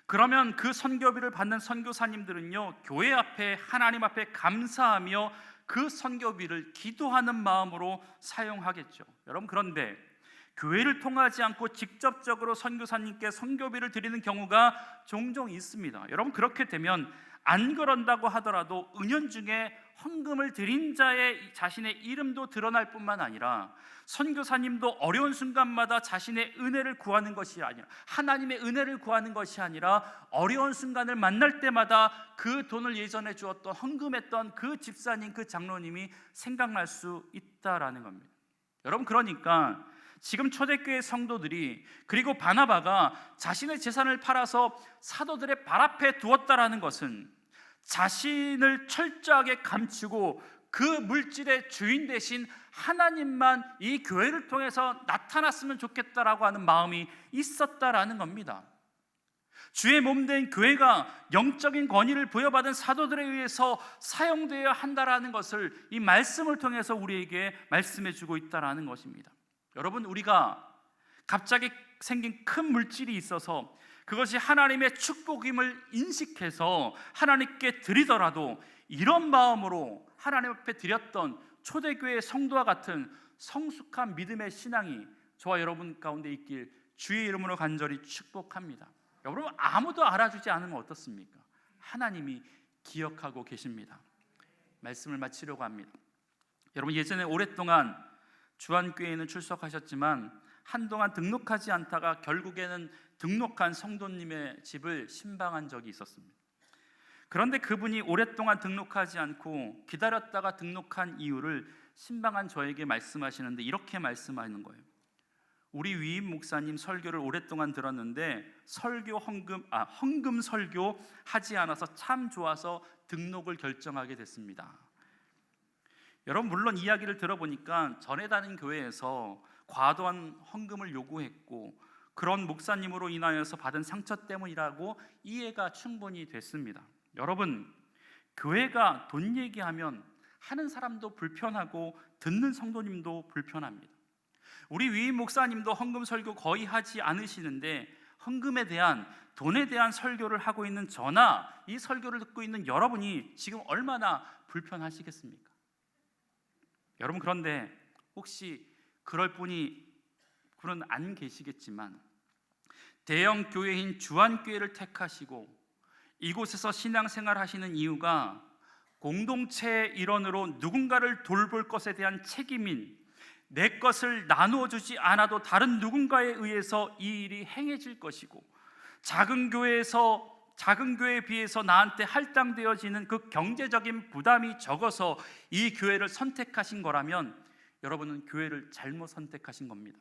F: 그러면 그 선교비를 받는 선교사님들은요, 교회 앞에 하나님 앞에 감사하며 그 선교비를 기도하는 마음으로 사용하겠죠. 여러분, 그런데 교회를 통하지 않고 직접적으로 선교사님께 선교비를 드리는 경우가 종종 있습니다. 여러분, 그렇게 되면 안 그런다고 하더라도 은연중에 헌금을 드린 자의 자신의 이름도 드러날 뿐만 아니라 선교사님도 어려운 순간마다 자신의 은혜를 구하는 것이 아니라 하나님의 은혜를 구하는 것이 아니라 어려운 순간을 만날 때마다 그 돈을 예전에 주었던 헌금했던 그 집사님, 그 장로님이 생각날 수 있다라는 겁니다. 여러분, 그러니까 지금 초대교회 성도들이 그리고 바나바가 자신의 재산을 팔아서 사도들의 발 앞에 두었다라는 것은 자신을 철저하게 감추고 그 물질의 주인 대신 하나님만 이 교회를 통해서 나타났으면 좋겠다라고 하는 마음이 있었다라는 겁니다. 주의 몸된 교회가 영적인 권위를 부여받은 사도들에 의해서 사용되어야 한다라는 것을 이 말씀을 통해서 우리에게 말씀해 주고 있다라는 것입니다. 여러분, 우리가 갑자기 생긴 큰 물질이 있어서 그것이 하나님의 축복임을 인식해서 하나님께 드리더라도 이런 마음으로 하나님 앞에 드렸던 초대교회 성도와 같은 성숙한 믿음의 신앙이 저와 여러분 가운데 있길 주의 이름으로 간절히 축복합니다. 여러분, 아무도 알아주지 않으면 어떻습니까? 하나님이 기억하고 계십니다. 말씀을 마치려고 합니다. 여러분, 예전에 오랫동안 주안교회에는 출석하셨지만 한동안 등록하지 않다가 결국에는 등록한 성도님의 집을 신방한 적이 있었습니다. 그런데 그분이 오랫동안 등록하지 않고 기다렸다가 등록한 이유를 신방한 저에게 말씀하시는데 이렇게 말씀하는 거예요. 우리 위임 목사님 설교를 오랫동안 들었는데 헌금 설교 하지 않아서 참 좋아서 등록을 결정하게 됐습니다. 여러분, 물론 이야기를 들어보니까 전에 다닌 교회에서 과도한 헌금을 요구했고 그런 목사님으로 인하여서 받은 상처 때문이라고 이해가 충분히 됐습니다. 여러분, 교회가 돈 얘기하면 하는 사람도 불편하고 듣는 성도님도 불편합니다. 우리 위임 목사님도 헌금 설교 거의 하지 않으시는데 헌금에 대한, 돈에 대한 설교를 하고 있는 저나 이 설교를 듣고 있는 여러분이 지금 얼마나 불편하시겠습니까? 여러분, 그런데 혹시 그럴 분은 안 계시겠지만 대형 교회인 주안교회를 택하시고 이곳에서 신앙생활 하시는 이유가 공동체의 일원으로 누군가를 돌볼 것에 대한 책임인 내 것을 나누어 주지 않아도 다른 누군가에 의해서 이 일이 행해질 것이고 작은 교회에 비해서 나한테 할당되어지는 그 경제적인 부담이 적어서 이 교회를 선택하신 거라면 여러분은 교회를 잘못 선택하신 겁니다.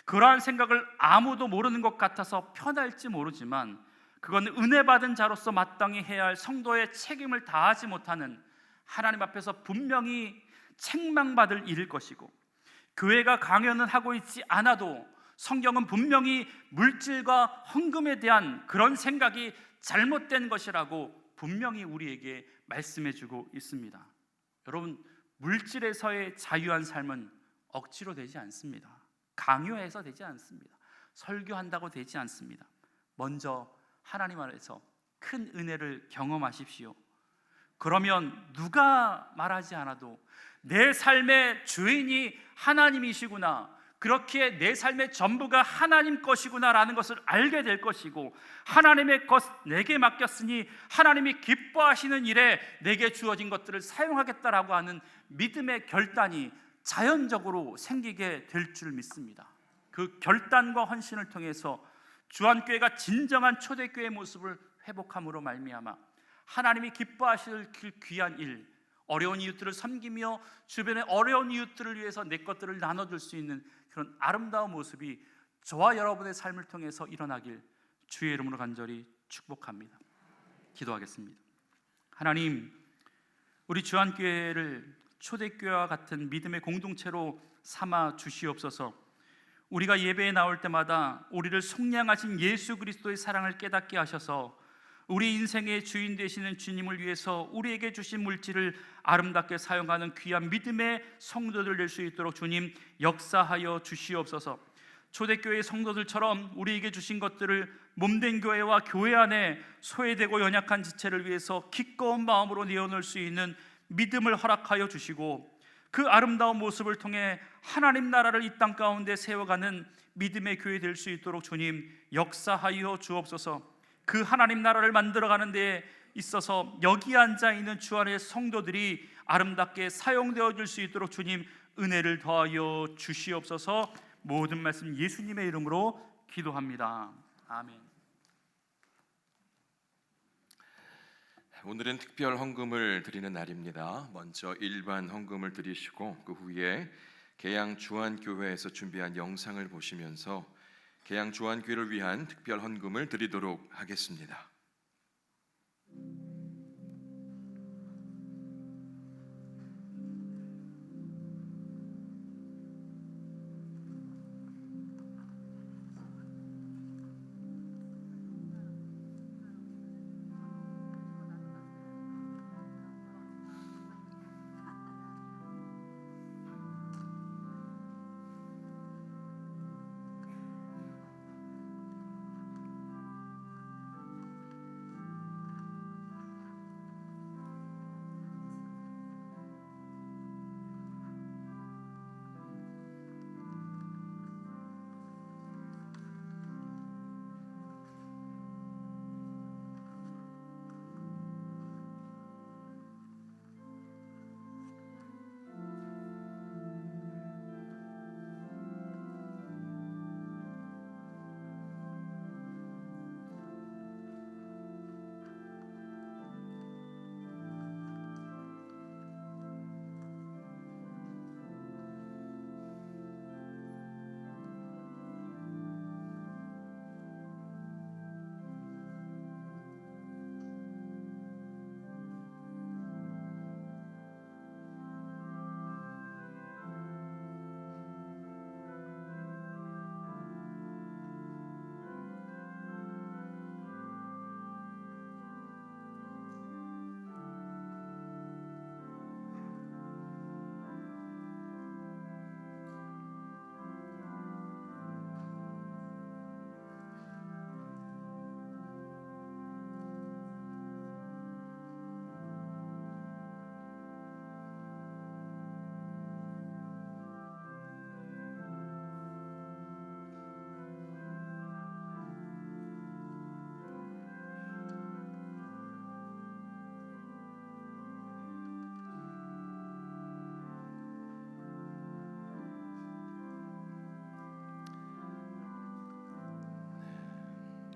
F: 그러한 생각을 아무도 모르는 것 같아서 편할지 모르지만 그건 은혜 받은 자로서 마땅히 해야 할 성도의 책임을 다하지 못하는 하나님 앞에서 분명히 책망받을 일일 것이고 교회가 강연은 하고 있지 않아도 성경은 분명히 물질과 헌금에 대한 그런 생각이 잘못된 것이라고 분명히 우리에게 말씀해주고 있습니다. 여러분, 물질에서의 자유한 삶은 억지로 되지 않습니다. 강요해서 되지 않습니다. 설교한다고 되지 않습니다. 먼저 하나님 안에서 큰 은혜를 경험하십시오. 그러면 누가 말하지 않아도 내 삶의 주인이 하나님이시구나, 그렇기에 내 삶의 전부가 하나님 것이구나라는 것을 알게 될 것이고 하나님의 것 내게 맡겼으니 하나님이 기뻐하시는 일에 내게 주어진 것들을 사용하겠다라고 하는 믿음의 결단이 자연적으로 생기게 될 줄 믿습니다. 그 결단과 헌신을 통해서 주안교회가 진정한 초대교회의 모습을 회복함으로 말미암아 하나님이 기뻐하실 그 귀한 일, 어려운 이웃들을 섬기며 주변의 어려운 이웃들을 위해서 내 것들을 나눠줄 수 있는 그런 아름다운 모습이 저와 여러분의 삶을 통해서 일어나길 주의 이름으로 간절히 축복합니다. 기도하겠습니다. 하나님, 우리 주안교회를 초대교회와 같은 믿음의 공동체로 삼아 주시옵소서. 우리가 예배에 나올 때마다 우리를 속량하신 예수 그리스도의 사랑을 깨닫게 하셔서 우리 인생의 주인 되시는 주님을 위해서 우리에게 주신 물질을 아름답게 사용하는 귀한 믿음의 성도들 될 수 있도록 주님 역사하여 주시옵소서. 초대교회 성도들처럼 우리에게 주신 것들을 몸된 교회와 교회 안에 소외되고 연약한 지체를 위해서 기꺼운 마음으로 내어놓을 수 있는 믿음을 허락하여 주시고, 그 아름다운 모습을 통해 하나님 나라를 이 땅 가운데 세워가는 믿음의 교회 될 수 있도록 주님 역사하여 주옵소서. 그 하나님 나라를 만들어가는 데 있어서 여기 앉아있는 주 안의 성도들이 아름답게 사용되어질 수 있도록 주님 은혜를 더하여 주시옵소서. 모든 말씀 예수님의 이름으로 기도합니다. 아멘.
E: 오늘은 특별 헌금을 드리는 날입니다. 먼저 일반 헌금을 드리시고 그 후에 계양 주안교회에서 준비한 영상을 보시면서 계양 주안교회를 위한 특별 헌금을 드리도록 하겠습니다.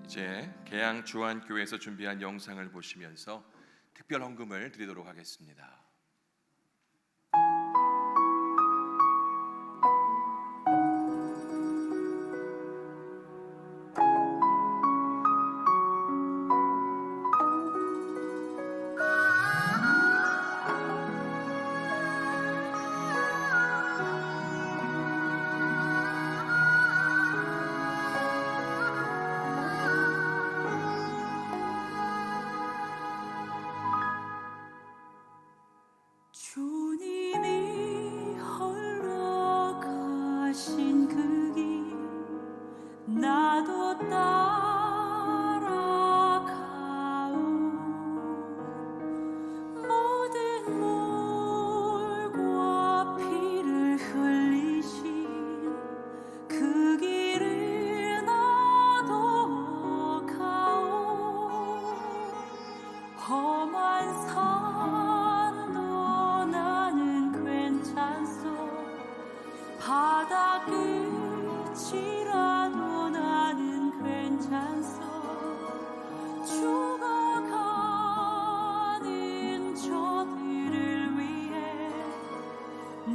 E: 이제 계양 주안교회에서 준비한 영상을 보시면서 특별 헌금을 드리도록 하겠습니다.
G: 주님이 홀로 가신 그 길 나도 따라가오. 모든 물과 피를 흘리신 그 길을 나도 가오. 험한 산도 나는 괜찮소. 바다 끝이라도 나는 괜찮소. 죽어가는 저들을 위해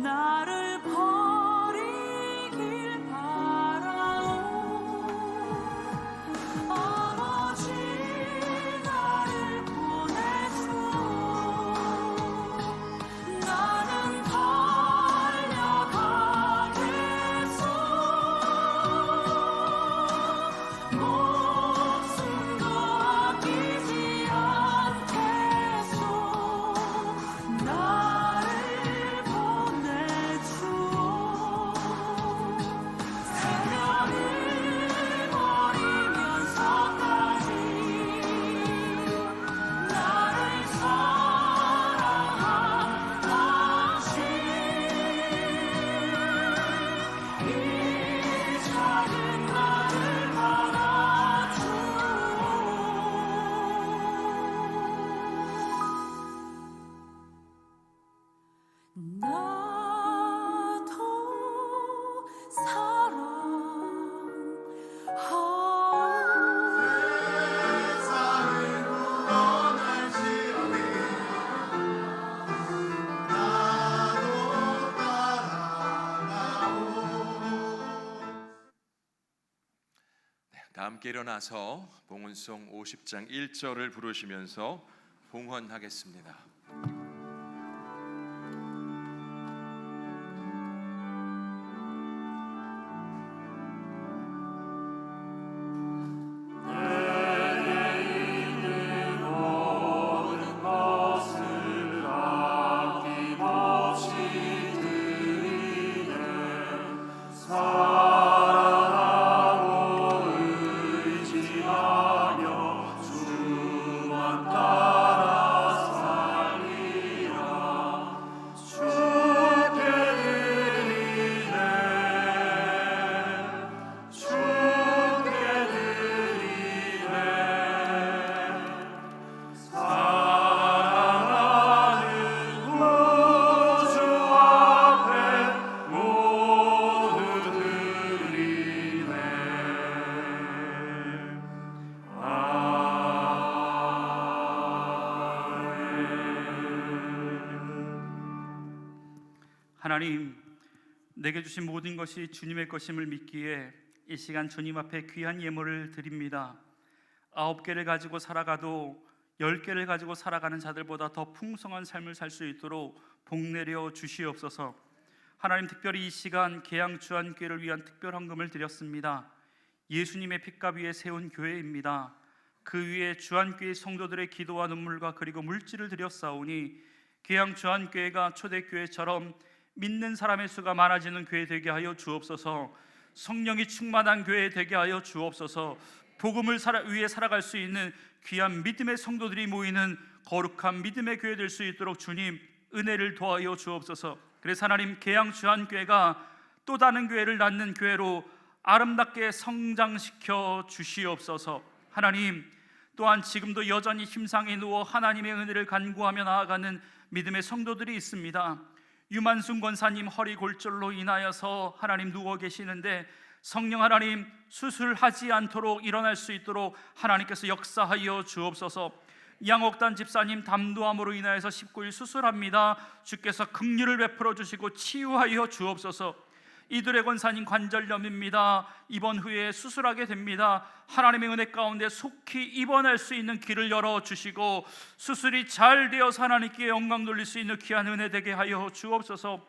G: 나를 버리길 바라오. 아버지 나를 보내소. 나는 달려가겠소.
E: 다 함께 일어나서 봉헌송 50장 1절을 부르시면서 봉헌하겠습니다.
F: 하나님, 내게 주신 모든 것이 주님의 것임을 믿기에 이 시간 주님 앞에 귀한 예물을 드립니다. 9개를 가지고 살아가도 10개를 가지고 살아가는 자들보다 더 풍성한 삶을 살 수 있도록 복내려 주시옵소서. 하나님, 특별히 이 시간 계양 주안교회를 위한 특별 헌금을 드렸습니다. 예수님의 핏값 위에 세운 교회입니다. 그 위에 주안교회 성도들의 기도와 눈물과 그리고 물질을 드렸사오니 계양 주안교회가 초대교회처럼 믿는 사람의 수가 많아지는 교회 되게 하여 주옵소서. 성령이 충만한 교회 되게 하여 주옵소서. 복음을 위해 살아갈 수 있는 귀한 믿음의 성도들이 모이는 거룩한 믿음의 교회 될 수 있도록 주님 은혜를 도하여 주옵소서. 그래서 하나님, 계양 주안교회가 또 다른 교회를 낳는 교회로 아름답게 성장시켜 주시옵소서. 하나님, 또한 지금도 여전히 침상에 누워 하나님의 은혜를 간구하며 나아가는 믿음의 성도들이 있습니다. 유만순 권사님 허리 골절로 인하여서 하나님 누워 계시는데 성령 하나님, 수술하지 않도록 일어날 수 있도록 하나님께서 역사하여 주옵소서. 양옥단 집사님 담도암으로 인하여서 19일 수술합니다. 주께서 긍휼을 베풀어 주시고 치유하여 주옵소서. 이들의 권사님 관절염입니다. 입원 후에 수술하게 됩니다. 하나님의 은혜 가운데 속히 입원할 수 있는 길을 열어주시고 수술이 잘 되어서 하나님께 영광 돌릴 수 있는 귀한 은혜 되게 하여 주옵소서.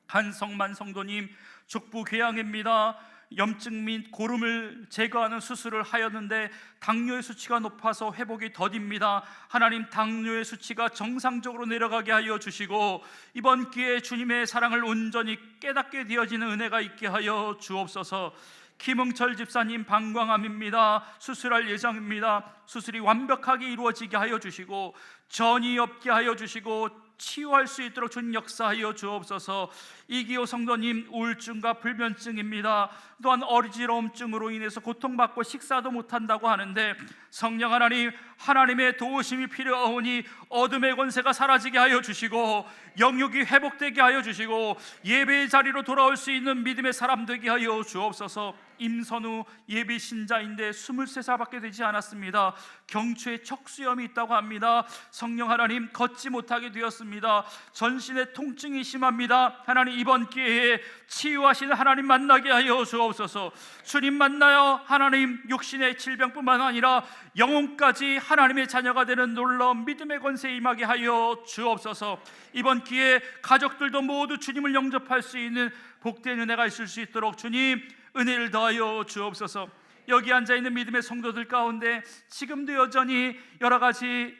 F: 한성만 성도님 족부 궤양입니다. 염증 및 고름을 제거하는 수술을 하였는데 당뇨의 수치가 높아서 회복이 더딥니다. 하나님, 당뇨의 수치가 정상적으로 내려가게 하여 주시고 이번 기회에 주님의 사랑을 온전히 깨닫게 되어지는 은혜가 있게 하여 주옵소서. 김흥철 집사님 방광암입니다. 수술할 예정입니다. 수술이 완벽하게 이루어지게 하여 주시고 전이 없게 하여 주시고 치유할 수 있도록 주님 역사하여 주옵소서. 이기호 성도님 우울증과 불면증입니다. 또한 어지러움증으로 인해서 고통받고 식사도 못한다고 하는데 성령 하나님, 하나님의 도우심이 필요하오니 어둠의 권세가 사라지게 하여 주시고 영육이 회복되게 하여 주시고 예배의 자리로 돌아올 수 있는 믿음의 사람 되게 하여 주옵소서. 임선우 예비 신자인데 23살밖에 되지 않았습니다. 경추에 척수염이 있다고 합니다. 성령 하나님, 걷지 못하게 되었습니다. 전신에 통증이 심합니다. 하나님, 이번 기회에 치유하시는 하나님 만나게 하여 주옵소서. 주님 만나요. 하나님, 육신의 질병뿐만 아니라 영혼까지 하나님의 자녀가 되는 놀라운 믿음의 권세에 임하게 하여 주옵소서. 이번 기회에 가족들도 모두 주님을 영접할 수 있는 복된 은혜가 있을 수 있도록 주님 은혜를 더하여 주옵소서. 여기 앉아있는 믿음의 성도들 가운데 지금도 여전히 여러 가지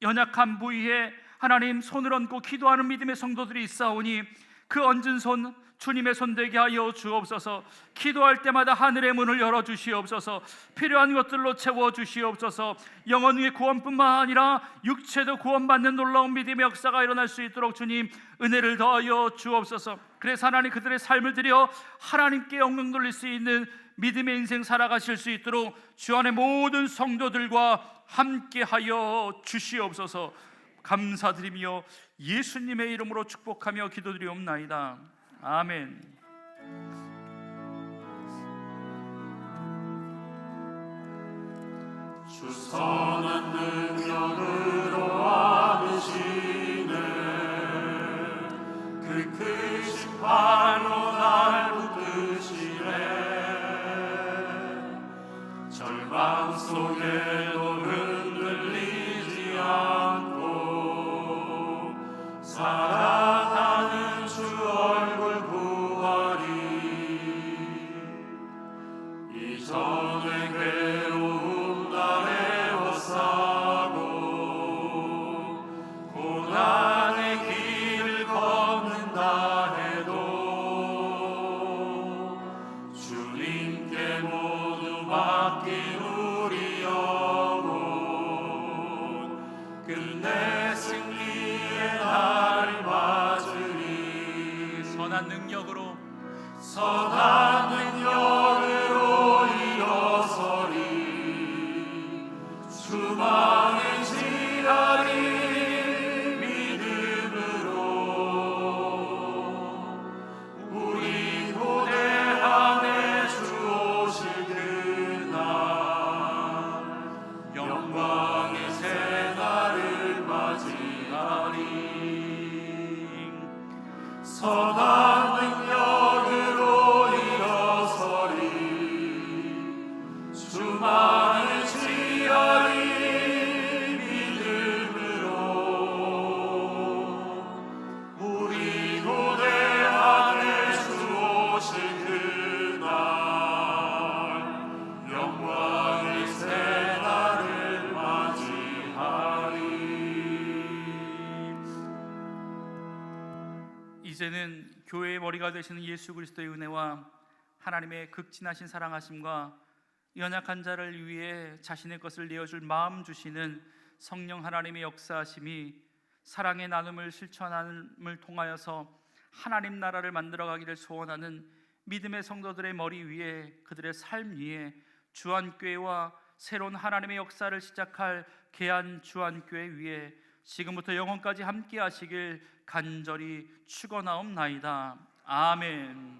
F: 연약한 부위에 하나님 손을 얹고 기도하는 믿음의 성도들이 있사오니 그 얹은 손 주님의 손 되게 하여 주옵소서. 기도할 때마다 하늘의 문을 열어주시옵소서. 필요한 것들로 채워주시옵소서. 영혼의 구원뿐만 아니라 육체도 구원받는 놀라운 믿음의 역사가 일어날 수 있도록 주님 은혜를 더하여 주옵소서. 그래서 하나님, 그들의 삶을 드려 하나님께 영광 돌릴 수 있는 믿음의 인생 살아가실 수 있도록 주 안의 모든 성도들과 함께 하여 주시옵소서. 감사드리며 예수님의 이름으로 축복하며 기도드리옵나이다. 아멘.
G: 주 선한 능력으로 안으시네. 그 크신 팔로 날 붙드시네. 속에도 흔들리지 않고 사랑하는 주 얼굴 보아리. 이전의 괴로움 다 에워싸고 고난의 길을 걷는다 해도 주님께 모두 맡긴 우리 영혼 끝내 승리의 날을 맞으리.
F: 선한 능력으로
G: 선한 능력으로 일어서리. 주만을 지하리 믿음으로. 우리 고대함에 주 오실 그날 영광의 새날을 맞이하리. 선한 능력으로 일어서리. 주만을 지하리 믿음으로. 우리 고대 안에 주 오실 그날 영광의 새날을 맞이하리.
F: 이제는 교회의 머리가 되시는 예수 그리스도의 은혜와 하나님의 극진하신 사랑하심과 연약한 자를 위해 자신의 것을 내어줄 마음 주시는 성령 하나님의 역사하심이 사랑의 나눔을 실천함을 통하여서 하나님 나라를 만들어가기를 소원하는 믿음의 성도들의 머리 위에, 그들의 삶 위에 주안교회와 새로운 하나님의 역사를 시작할 계안 주안교회 위에 지금부터 영원까지 함께 하시길 간절히 축원하옵나이다. 아멘.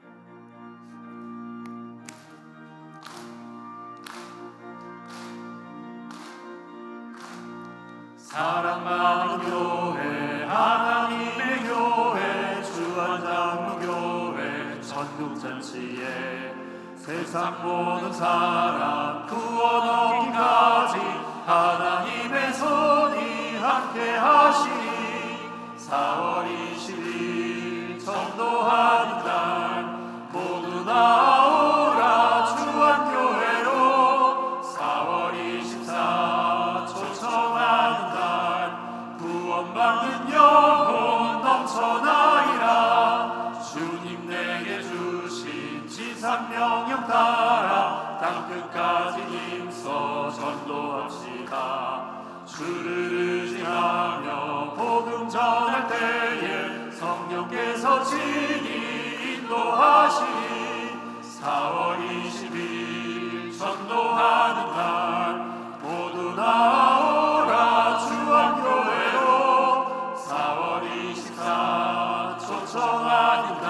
G: 사랑 많은 교회 하나님의 교회 주안장로교회 전국잔치에 세상 모든 사람 구원 얻기까지 하나님의 손이 함께 하시니 4월 20일 전도하는 날 모두 나오라 주안교회로 4월 24 초청하는 날 구원받는 영혼 넘쳐나리라. 주님 내게 주신 지상명령 따라 땅끝까지 힘써 전도합시다. 주를 의지하며 복음 전할 때에 성령께서 친히 인도하시니 4월 20일 전도하는 날 모두 나오라 주안교회로 4월 24 초청하는 날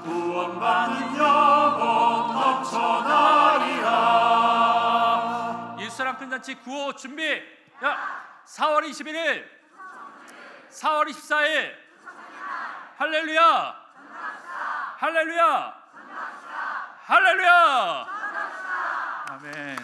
G: 구원받는 영혼 넘쳐나리라.
F: 예수랑 큰잔치 구호 준비. 야, 4월 21일 4월 24일 할렐루야 할렐루야 할렐루야 아멘.